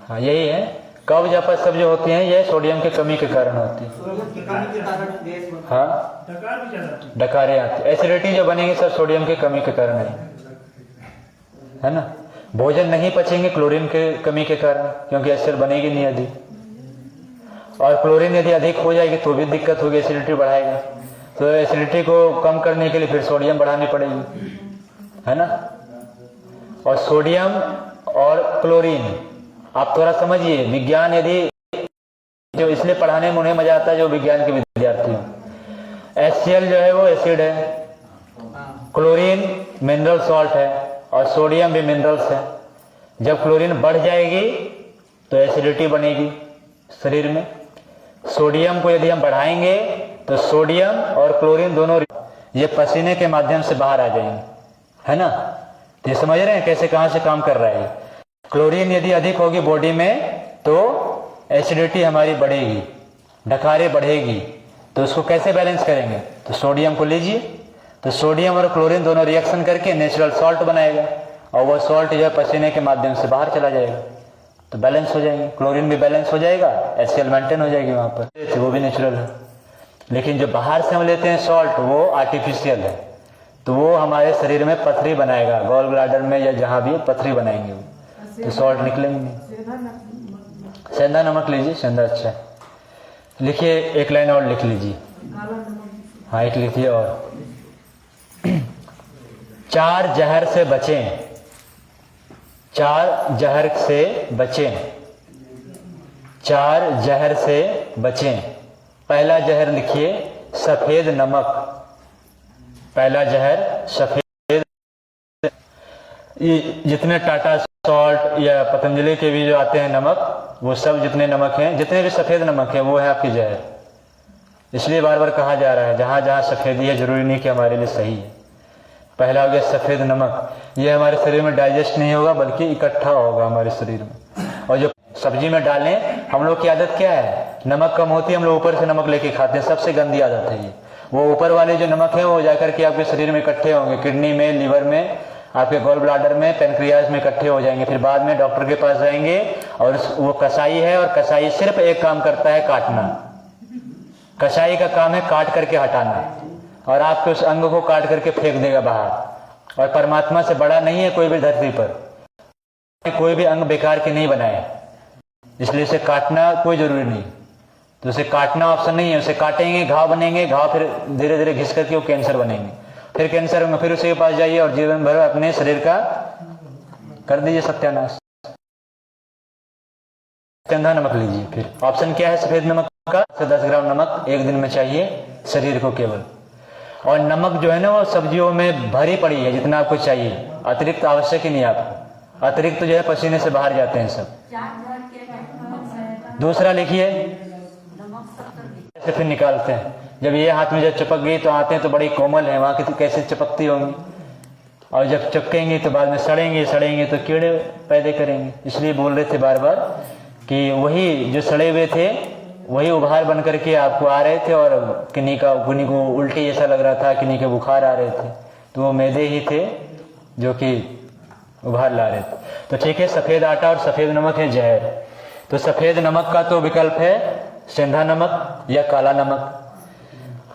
हाँ यही है, कब्ज अपच सब जो होती हैं ये सोडियम की कमी के कारण होती है। सोडियम की कमी के कारण गैस बनती हाँ, डकार भी ज्यादा आती डकारें आती है। एसिडिटी जो बनेगी सब सोडियम की कमी के कारण है ना। भोजन नहीं पचेंगे क्लोरीन के कमी के कारण, क्योंकि एसिड बनेगी नहीं अधिक, और क्लोरीन यदि अधिक हो जाएगी तो भी दिक्कत होगी, एसिडिटी बढ़ाएगा। तो एसिडिटी को कम करने के लिए फिर सोडियम बढ़ानी पड़ेगी, है ना। और सोडियम और क्लोरीन आप थोड़ा समझिए, विज्ञान यदि जो इसलिए पढ़ाने में उन्हें मजा आता है जो विज्ञान के विद्यार्थी हैं। HCl जो है वो एसिड है, क्लोरीन मिनरल सॉल्ट है, और सोडियम भी मिनरल्स है। जब क्लोरीन बढ़ जाएगी तो एसिडिटी बनेगी शरीर में। सोडियम को यदि हम बढ़ाएंगे तो सोडियम और क्लोरीन दोनों ये पसीने के माध्यम से बाहर आ जाएंगे, है ना। तो ये समझ रहे हैं कैसे कहां से काम कर रहा है। क्लोरीन यदि अधिक होगी बॉडी में तो एसिडिटी हमारी बढ़ेगी, डकारें बढ़ेगी। तो उसको कैसे बैलेंस करेंगे, तो सोडियम को लीजिए, तो सोडियम और क्लोरीन दोनों रिएक्शन करके नेचुरल सॉल्ट बनाएगा, और वो सॉल्ट जो है पसीने के माध्यम से बाहर चला जाएगा, तो बैलेंस हो जाएंगे। क्लोरीन भी बैलेंस हो जाएगा, HCl मेंटेन हो जाएगी वहां पर, वो भी नेचुरल है। लेकिन जो बाहर से हम लेते हैं सॉल्ट वो आर्टिफिशियल है, तो वो हमारे शरीर में पथरी बनाएगा, गॉल ब्लैडर में या जहां भी पथरी बनाएंगे वो, तो सॉल्ट निकलेंगे नहीं। सेंधा नमक लीजिए, सेंधा अच्छा है। लिखिए, एक लाइन और लिख लीजिए। हाँ, एक लिखिए और। 4 जहर से बचें, 4 जहर से बचें, 4 जहर से बचें। पहला जहर लिखिए सफेद नमक, पहला जहर सफेद। ये जितने टाटा सॉल्ट या पतंजलि के भी जो आते हैं नमक, वो सब जितने नमक हैं, जितने भी सफेद नमक है वो है आपकी जहर। इसलिए बार बार कहा जा रहा है जहां जहां सफेदी है जरूरी नहीं कि हमारे लिए सही है। पहला हो गया सफेद नमक, ये हमारे शरीर में डाइजेस्ट नहीं होगा बल्कि इकट्ठा होगा हमारे शरीर में। और जो सब्जी में डालें, हम लोग की आदत क्या है, नमक कम होती है हम लोग ऊपर से नमक लेके खाते हैं, सबसे गंदी आदत है ये। वो ऊपर वाले जो नमक है वो जाकर के आपके शरीर में इकट्ठे होंगे, किडनी में, लीवर में, आपके गॉल ब्लाडर में, पेनक्रियाज में इकट्ठे हो जाएंगे। फिर बाद में डॉक्टर के पास जाएंगे और वो कसाई है, और कसाई सिर्फ एक काम करता है, काटना। कसाई का काम है काट करके हटाना, और आपके उस अंग को काट करके फेंक देगा बाहर। और परमात्मा से बड़ा नहीं है कोई भी धरती पर, कोई भी अंग बेकार के नहीं बनाए, इसलिए इसे काटना कोई जरूरी नहीं। तो उसे काटना ऑप्शन नहीं है, उसे काटेंगे घाव बनेंगे, घाव फिर धीरे धीरे घिस करके वो कैंसर बनेंगे, फिर कैंसर में फिर उसे के पास जाइए और जीवन भर अपने शरीर का कर दीजिए सत्यानाश। सेंधा नमक लीजिए। फिर ऑप्शन क्या है सफेद नमक का, 10 ग्राम नमक एक दिन में चाहिए शरीर को केवल। और नमक जो है ना वो सब्जियों में भरी पड़ी है, जितना आपको चाहिए, अतिरिक्त आवश्यक ही नहीं आपको, अतिरिक्त जो है पसीने से बाहर जाते हैं सब। दूसरा लिखिए, ऐसे फिर निकालते हैं, जब ये हाथ में जब चिपक गई तो आते हैं तो बड़ी कोमल है, वहां की कैसे चिपकती होंगी, और जब चिपकेंगी तो बाद में सड़ेंगे तो कीड़े पैदा करेंगे। इसलिए बोल रहे थे बार बार कि वही जो सड़े हुए थे वही उभार बन करके आपको आ रहे थे, और किन्हीं को उल्टी जैसा लग रहा था, किन्हीं के बुखार आ रहे थे, तो वो मैदे ही थे जो कि उभार ला रहे थे। तो ठीक है, सफेद आटा और सफेद नमक है जहर। तो सफेद नमक का तो विकल्प है सेंधा नमक या काला नमक,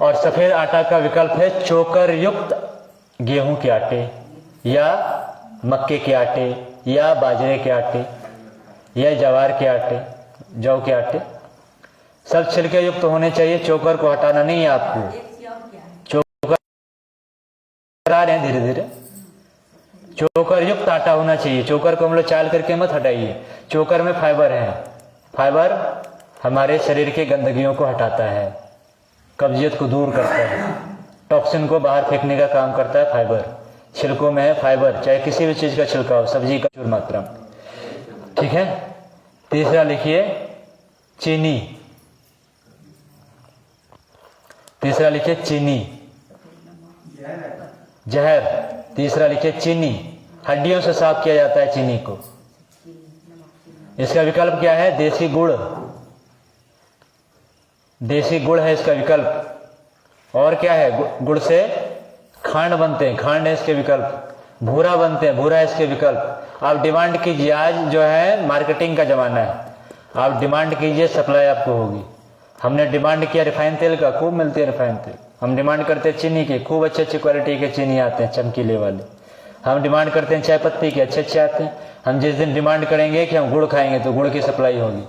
और सफेद आटा का विकल्प है चोकर युक्त गेहूं के आटे या मक्के के आटे या बाजरे के आटे या ज्वार के आटे, जौ के आटे, सब छिलके युक्त होने चाहिए। चोकर को हटाना नहीं है आपको, चोकर आ रहे हैं धीरे धीरे, चोकर युक्त आटा होना चाहिए। चोकर को हम लोग चाल करके मत हटाइए, चोकर में फाइबर है, फाइबर हमारे शरीर के गंदगियों को हटाता है, कब्जियत को दूर करता है, टॉक्सिन को बाहर फेंकने का काम करता है फाइबर। छिलकों में है फाइबर, चाहे किसी भी चीज का छिलका हो, सब्जी का प्रचुर मात्रा में, ठीक है। तीसरा लिखिए चीनी, तीसरा लिखिए चीनी, जहर। तीसरा लिखिए चीनी, हड्डियों से साफ किया जाता है चीनी को। इसका विकल्प क्या है, देसी गुड़, देसी गुड़ है इसका विकल्प। और क्या है, गुड़ से खांड बनते हैं, खांड है इसके विकल्प। भूरा बनते हैं, भूरा है इसके विकल्प। आप डिमांड कीजिए, आज जो है मार्केटिंग का जमाना है, आप डिमांड कीजिए, सप्लाई आपको होगी। हमने डिमांड किया रिफाइन तेल का, खूब मिलती है रिफाइन तेल। हम डिमांड करते हैं चीनी के, खूब अच्छे अच्छी क्वालिटी के चीनी आते हैं चमकीले वाले। हम डिमांड करते हैं चाय पत्ती के, अच्छे अच्छे आते हैं। हम जिस दिन डिमांड करेंगे कि हम गुड़ खाएंगे तो गुड़ की सप्लाई होगी।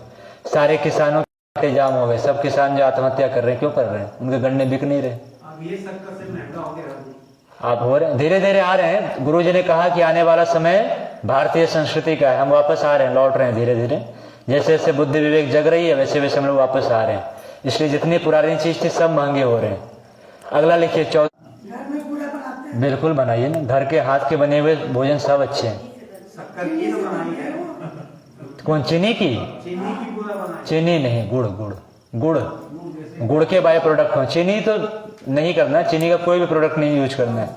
सारे किसानों के जाम हो गए, सब किसान जो आत्महत्या कर रहे हैं, क्यों कर रहे हैं? उनके गन्ने बिक नहीं रहे। अब ये शक्कर से महंगा हो गया। आप हो रहे हैं, धीरे धीरे आ रहे हैं। गुरु जी ने कहा कि आने वाला समय भारतीय संस्कृति का है। हम वापस आ रहे हैं, लौट रहे हैं धीरे धीरे। जैसे जैसे बुद्धि विवेक जग रही है वैसे वैसे हम लोग वापस आ रहे हैं। इसलिए जितनी पुरानी चीज थी सब महंगे हो रहे हैं। अगला लिखिए 14। बिल्कुल बनाइए ना, घर के हाथ के बने हुए भोजन सब अच्छे हैं। शक्कर की तो बनाई है, कौन? चीनी की? चीनी की पूरा बनाई। चीनी नहीं, गुड़। गुड़ गुड़ गुड़ के बाय प्रोडक्ट हो। चीनी तो नहीं करना, चीनी का कोई भी प्रोडक्ट नहीं यूज करना है।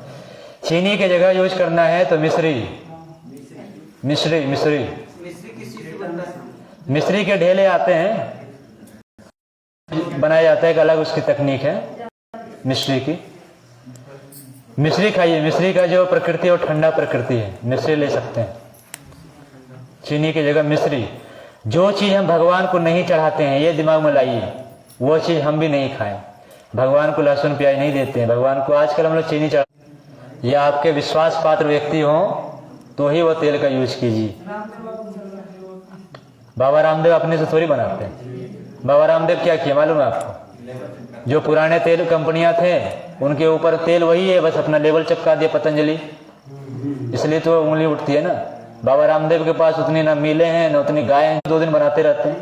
चीनी की जगह यूज करना है तो मिश्री। मिश्री मिश्री मिश्री किस चीज से बनता है? मिश्री के ढेले आते हैं, बनाया जाता है, एक अलग उसकी तकनीक है मिश्री की। मिश्री खाइए, मिश्री का जो प्रकृति और ठंडा प्रकृति है, मिश्री ले सकते हैं चीनी की जगह। मिश्री, जो चीज हम भगवान को नहीं चढ़ाते हैं, ये दिमाग में लाइए, वो चीज हम भी नहीं खाएं। भगवान को लहसुन प्याज नहीं देते हैं, भगवान को आजकल हम लोग चीनी चढ़ा। या आपके विश्वास पात्र व्यक्ति हो तो ही वो तेल का यूज कीजिए। बाबा रामदेव अपने से थोड़ी बनाते हैं। बाबा रामदेव क्या किया मालूम है आपको? जो पुराने तेल कंपनियां थे उनके ऊपर तेल वही है, बस अपना लेवल चिपका दिया पतंजलि, इसलिए तो उंगली उठती है ना। बाबा रामदेव के पास उतनी ना मिले हैं ना उतनी गाय हैं, 2 दिन बनाते रहते हैं।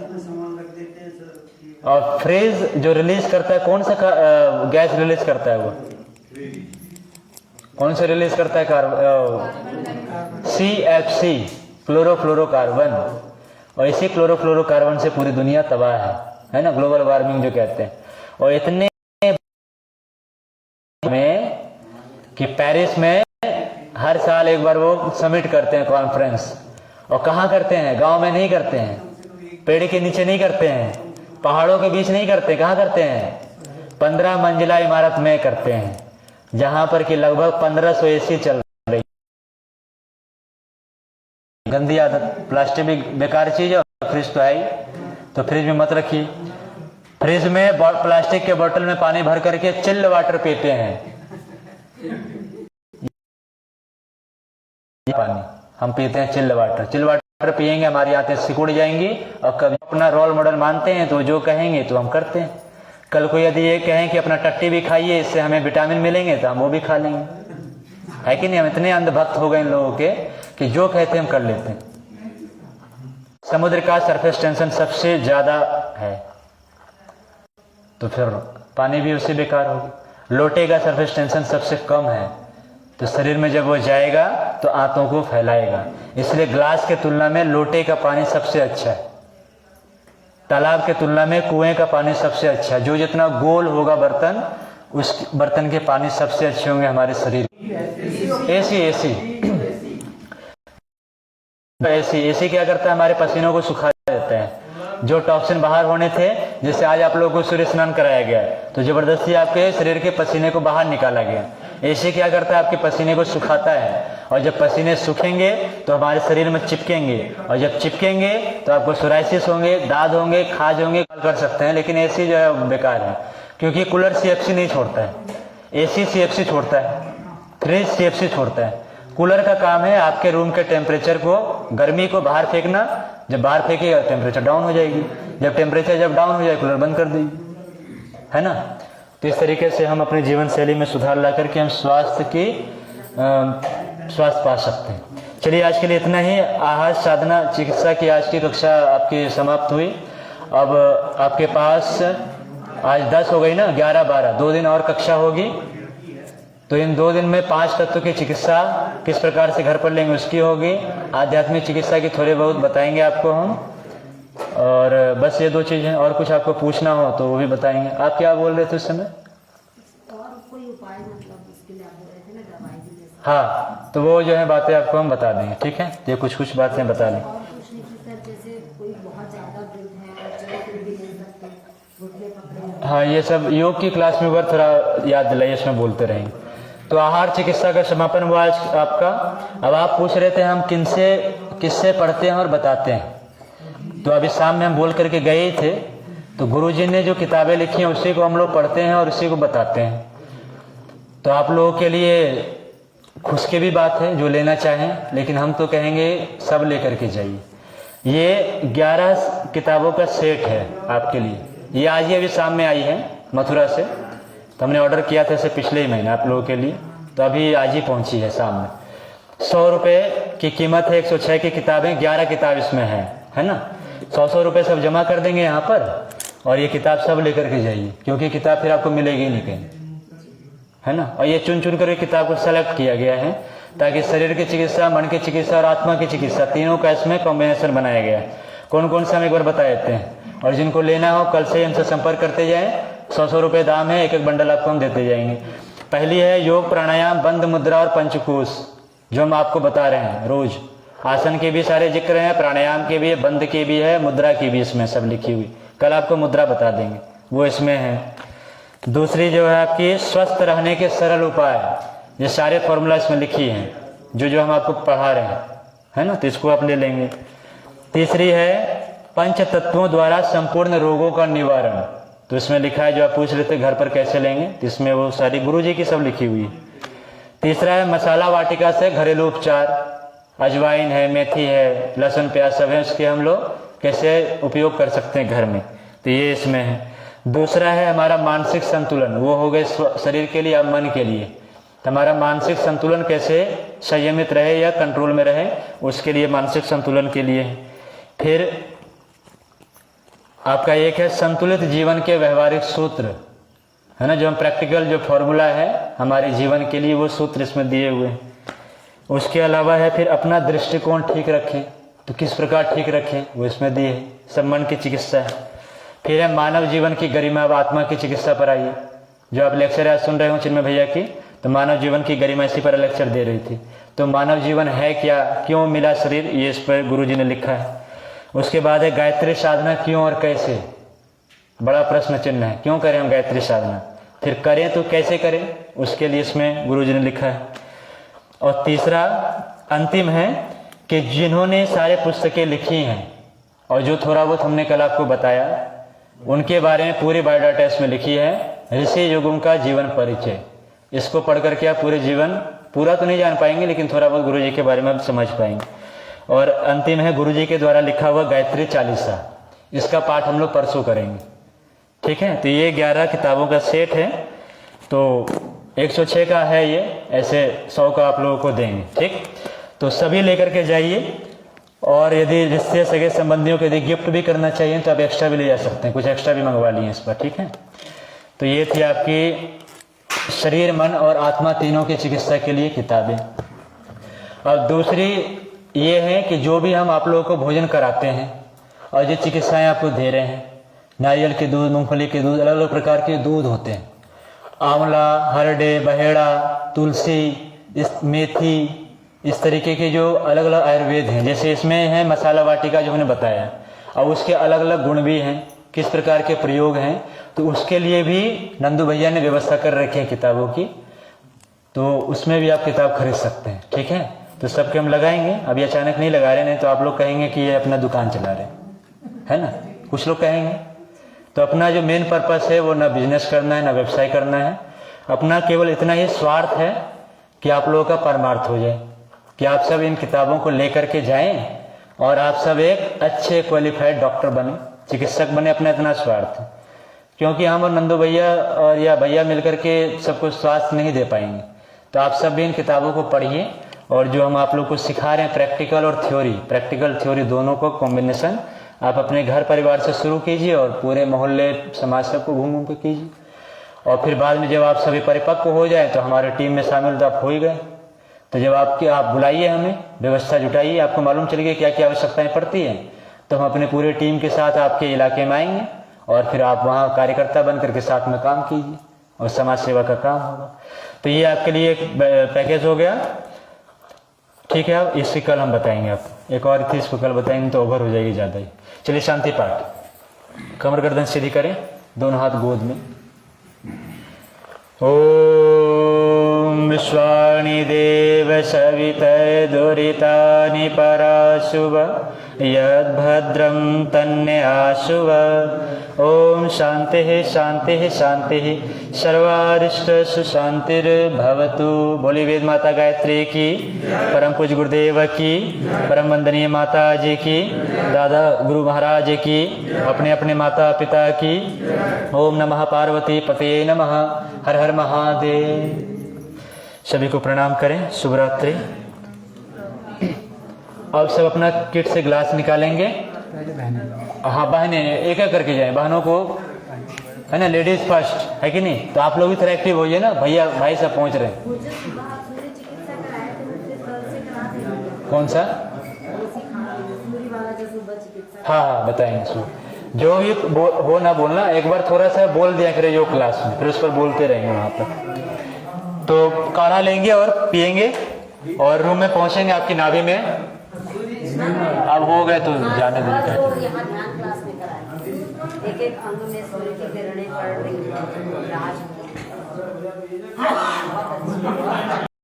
और फ्रेज जो रिलीज करता है, कौन सा गैस रिलीज करता है? वो कौन सा रिलीज करता है? CFC, chlorofluorocarbon. और इसी क्लोरोफ्लोरोकार्बन से पूरी दुनिया तबाह है ना, ग्लोबल वार्मिंग जो कहते हैं। और इतने में कि पेरिस में हर साल एक बार वो समिट करते हैं, कॉन्फ्रेंस। और कहाँ करते हैं? गांव में नहीं करते हैं, पेड़ के नीचे नहीं करते हैं, पहाड़ों के बीच नहीं करते। कहाँ करते हैं? 15 मंजिला इमारत में करते हैं, जहां पर कि लगभग 1500 AC चल रही। गंदी आदत। प्लास्टिक भी बेकार चीज है, फ्रिज तो है ही, तो फ्रिज में मत रखिए। फ्रिज में प्लास्टिक के बोतल में पानी भर करके चिल्ड वाटर पीते हैं। पानी हम पीते हैं चिल्ड वाटर। चिल्ड वाटर पिएंगे हमारी आंतें सिकुड़ जाएंगी। और कभी अपना रोल मॉडल मानते हैं तो जो कहेंगे तो हम करते हैं। कल को यदि ये कहें कि अपना टट्टी भी खाइए, इससे हमें विटामिन मिलेंगे, तो हम वो भी खा लेंगे, है कि नहीं? हम इतने अंधभक्त हो गए इन लोगों के कि जो कहते हैं हम कर लेते हैं। समुद्र का सरफेस टेंशन सबसे ज्यादा है, तो फिर पानी भी उससे बेकार होगी। लोटे का सरफेस टेंशन सबसे कम है, तो शरीर में जब वो जाएगा तो आंतों को फैलाएगा। इसलिए ग्लास के तुलना में लोटे का पानी सबसे अच्छा है। तालाब के तुलना में कुएं का पानी सबसे अच्छा है। जो जितना गोल होगा बर्तन, उस बर्तन के पानी सबसे अच्छे होंगे हमारे शरीर। एसी क्या करता है? हमारे पसीनों को सुखा देता है। जो टॉक्सिन बाहर होने थे, जैसे आज आप लोगों को सूर्य स्नान कराया गया, तो जबरदस्ती आपके शरीर के पसीने को बाहर निकाला गया। एसी क्या करता है? आपके पसीने को सुखाता है। और जब पसीने सूखेंगे तो हमारे शरीर में चिपकेंगे, और जब चिपकेंगे तो आपको सोराइसिस होंगे, दाद होंगे, खाज होंगे, कर सकते हैं। लेकिन एसी जो है बेकार है, क्योंकि कूलर CFC नहीं छोड़ता है, एसी CFC छोड़ता है, फ्रिज CFC छोड़ता है। कूलर का काम है आपके रूम के टेम्परेचर को, गर्मी को बाहर फेंकना। जब बाहर फेंकेगा टेम्परेचर डाउन हो जाएगी, जब टेम्परेचर डाउन हो जाए कूलर बंद कर देगी, है ना। तो इस तरीके से हम अपने जीवन शैली में सुधार ला करके हम स्वास्थ्य पा सकते हैं। चलिए आज के लिए इतना ही। आहार साधना चिकित्सा की आज की कक्षा आपकी समाप्त हुई। अब आपके पास आज 10 हो गई ना, 11, 12, 2 दिन और कक्षा होगी। तो इन 2 दिन में 5 तत्व की चिकित्सा किस प्रकार से घर पर लेंगे उसकी होगी। आध्यात्मिक चिकित्सा की थोड़े बहुत बताएंगे आपको हम, और बस ये 2 चीजें। और कुछ आपको पूछना हो तो वो भी बताएंगे। आप क्या बोल रहे थे उस समय? और कोई उपाय मतलब उसके लिए आप बोल रहे थे ना, दवाई भी ले सकते हाँ, तो वो जो है बातें आपको हम बता देंगे, ठीक है। ये कुछ बातें बता दें। हैं। और कुछ नहीं कि सर जैसे कोई बहुत ज्यादा वृद्ध है और चल भी नहीं सकते, घुटने पकड़े। हाँ, ये सब योग की क्लास में बार थोड़ा याद दिलाइए, इसमें बोलते रहेंगे। तो आहार चिकित्सा का समापन हुआ आज आपका। अब आप पूछ रहे थे हम किससे पढ़ते हैं और बताते हैं। तो अभी शाम में हम बोल करके गए ही थे, तो गुरुजी ने जो किताबें लिखी हैं उसी को हम लोग पढ़ते हैं और उसी को बताते हैं। तो आप लोगों के लिए खुश की भी बात है जो लेना चाहें, लेकिन हम तो कहेंगे सब लेकर के जाइए। ये 11 किताबों का सेट है आपके लिए। ये आज ही अभी शाम में आई है मथुरा से, तो हमने ऑर्डर किया था इसे पिछले ही महीने आप लोगों के लिए, तो अभी आज ही पहुंची है शाम में। 100 रुपये की कीमत है, 106 की किताबें, 11 किताब इसमें है ना। 100 रुपये सब जमा कर देंगे यहाँ पर और ये किताब सब लेकर के जाइए, क्योंकि किताब फिर आपको मिलेगी नहीं कहीं, है ना। और ये चुन चुन कर किताब को सेलेक्ट किया गया है ताकि शरीर की चिकित्सा, मन की चिकित्सा और आत्मा की चिकित्सा तीनों का इसमें कॉम्बिनेशन बनाया गया है। कौन कौन सा हम एक बार बता देते हैं, और जिनको लेना हो कल से हमसे संपर्क करते जाएं। 100 रुपये दाम है, एक एक बंडल आपको हम देते जाएंगे। पहली है योग प्राणायाम, बंद मुद्रा और पंचकोश, जो हम आपको बता रहे हैं रोज। आसन के भी सारे जिक्र हैं, प्राणायाम के भी है, बंद के भी है, मुद्रा की भी इसमें सब लिखी हुई। कल आपको मुद्रा बता देंगे, वो इसमें है। दूसरी जो है आपकी स्वस्थ रहने के सरल उपाय, ये सारे फॉर्मूला इसमें लिखी हैं जो हम आपको पढ़ा रहे हैं, है ना, तो इसको आप ले लेंगे। तीसरी है पंच तत्वों द्वारा संपूर्ण रोगों का निवारण, तो इसमें लिखा है जो आप पूछ रहे थे घर पर कैसे लेंगे, तो इसमें वो सारी गुरुजी की सब लिखी हुई है। तीसरा है मसाला वाटिका से घरेलू उपचार, अजवाइन है, मेथी है, लहसुन प्याज सब है, उसके हम लोग कैसे उपयोग कर सकते हैं घर में, तो ये इसमें है। दूसरा है हमारा मानसिक संतुलन, वो हो गए शरीर के लिए या मन के लिए। तो हमारा मानसिक संतुलन कैसे संयमित रहे या कंट्रोल में रहे, उसके लिए मानसिक संतुलन के लिए। फिर आपका एक है संतुलित जीवन के व्यवहारिक सूत्र, है ना, जो हम प्रैक्टिकल जो फॉर्मूला है हमारे जीवन के लिए, वो सूत्र इसमें दिए हुए हैं। उसके अलावा है फिर अपना दृष्टिकोण ठीक रखें, तो किस प्रकार ठीक रखें वो इसमें दिए है, सब मन की चिकित्सा है। फिर है मानव जीवन की गरिमा व आत्मा की चिकित्सा पर आइए, जो आप लेक्चर आज सुन रहे हो चिन्मय भैया की, तो मानव जीवन की गरिमा इसी पर लेक्चर दे रही थी। तो मानव जीवन है क्या, क्यों मिला शरीर, ये इस पर गुरुजी ने लिखा है। उसके बाद है गायत्री साधना क्यों और कैसे, बड़ा प्रश्न चिन्ह है, क्यों करें हम गायत्री साधना, फिर करें तो कैसे करें, उसके लिए इसमें गुरुजी ने लिखा है। और तीसरा अंतिम है कि जिन्होंने सारे पुस्तकें लिखी हैं और जो थोड़ा बहुत हमने कल आपको बताया, उनके बारे में पूरी बायोडाटा इसमें लिखी है। ऋषि युगों का जीवन परिचय, इसको पढ़ करके आप पूरे जीवन, पूरा तो नहीं जान पाएंगे लेकिन थोड़ा बहुत गुरुजी के बारे में आप समझ पाएंगे। और अंतिम है गुरुजी के द्वारा लिखा हुआ गायत्री चालीसा, इसका पाठ हम लोग परसों करेंगे, ठीक है। तो ये 11 किताबों का सेट है, तो 106 का है ये, ऐसे 100 का आप लोगों को देंगे, ठीक। तो सभी लेकर के जाइए, और यदि रिश्ते सगे संबंधियों को यदि गिफ्ट भी करना चाहिए तो आप एक्स्ट्रा भी ले जा सकते हैं, कुछ एक्स्ट्रा भी मंगवा लिए इस पर, ठीक है। तो ये थी आपकी शरीर, मन और आत्मा तीनों की चिकित्सा के लिए किताबें। और दूसरी ये है कि जो भी हम आप लोगों को भोजन कराते हैं और जो चिकित्साएं आपको दे रहे हैं, नारियल के दूध, मूंगफली के दूध, अलग अलग प्रकार के दूध होते हैं, आंवला, हरडे, बहेड़ा, तुलसी, मेथी, इस तरीके के जो अलग अलग आयुर्वेद हैं, जैसे इसमें है मसाला वाटिका जो हमने बताया, और उसके अलग अलग गुण भी हैं, किस प्रकार के प्रयोग हैं, तो उसके लिए भी नंदू भैया ने व्यवस्था कर रखी है किताबों की, तो उसमें भी आप किताब खरीद सकते हैं, ठीक है। तो सबके हम लगाएंगे, अभी अचानक नहीं लगा रहे, नहीं तो आप लोग कहेंगे कि ये अपना दुकान चला रहे, है ना, कुछ लोग कहेंगे। तो अपना जो मेन पर्पस है वो ना बिजनेस करना है ना व्यवसाय करना है, अपना केवल इतना ही स्वार्थ है कि आप लोगों का परमार्थ हो जाए, कि आप सब इन किताबों को लेकर के जाएं और आप सब एक अच्छे क्वालिफाइड डॉक्टर बने, चिकित्सक बने, अपना इतना स्वार्थ है। क्योंकि हम और नंदू भैया और या भैया मिलकर के सबको स्वास्थ्य नहीं दे पाएंगे, तो आप सब भी इन किताबों को पढ़िए, और जो हम आप लोग को सिखा रहे हैं प्रैक्टिकल और थ्योरी, प्रैक्टिकल थ्योरी दोनों को कॉम्बिनेशन आप अपने घर परिवार से शुरू कीजिए और पूरे मोहल्ले समाज सबको घूम घूम के कीजिए, और फिर बाद में जब आप सभी परिपक्व हो जाए तो हमारे टीम में शामिल तो आप हो ही गए। तो जब आप बुलाइए, हमें व्यवस्था जुटाइए, आपको मालूम चल गया क्या क्या आवश्यकताएं पड़ती हैं, तो हम अपने पूरे टीम के साथ आपके इलाके में आएंगे और फिर आप वहाँ कार्यकर्ता बन करके साथ में काम कीजिए और समाज सेवा का काम होगा। तो ये आपके लिए एक पैकेज हो गया, ठीक है। अब इसकी कल हम बताएंगे, आप एक और थी इसको कल बताएंगे तो ओवर हो जाएगी ज़्यादा ही। चलिए शांति पाठ, कमर गर्दन सीधी करें, दोनों हाथ गोद में। ओम विश्वाणि देव सवितर्दुरितानि पराशुभ यद्भद्रं तन्याशुभ। ओम शांतिः शांतिः शांतिः सर्वारिष्ट सुशांतिर्भवतु। बोली वेद माता गायत्री की, परम पूज्य गुरुदेव की, परम वंदनीय माता जी की, दादा गुरु महाराज की, अपने अपने माता पिता की। ओम नमः पार्वती पते नमः। हर हर महादेव। सभी को प्रणाम करें। शुभ रात्रि। अब सब अपना किट से ग्लास निकालेंगे। हाँ बहनें एक एक करके जाएं, बहनों को है ना, लेडीज फर्स्ट है कि नहीं। तो आप लोग भी थोड़ा एक्टिव होइए ना, भैया भाई सब पहुंच रहे हैं। मुझे सुबह आप सूर्य चिकित्सा कराए थे, मुझे कल से करा देंगे। कौन सा? सूर्य वाला जो सुबह चिकित्सा। हाँ बताएंगे सुबह। जो भी हो ना बोलना, एक बार थोड़ा सा बोल दिया करें योग क्लास में, फिर उस पर बोलते रहेंगे वहाँ पर। तो काढ़ा लेंगे और पियेंगे और रूम में पहुँचेंगे आपकी नाभि में। अब हो गए तो जाने बस देंगे। वो यहाँ ध्यान क्लास में कराएंगे। एक एक अंग में सूर्य की किरणें पड़ रही हैं, राज हो रही हैं। बहुत अच्छी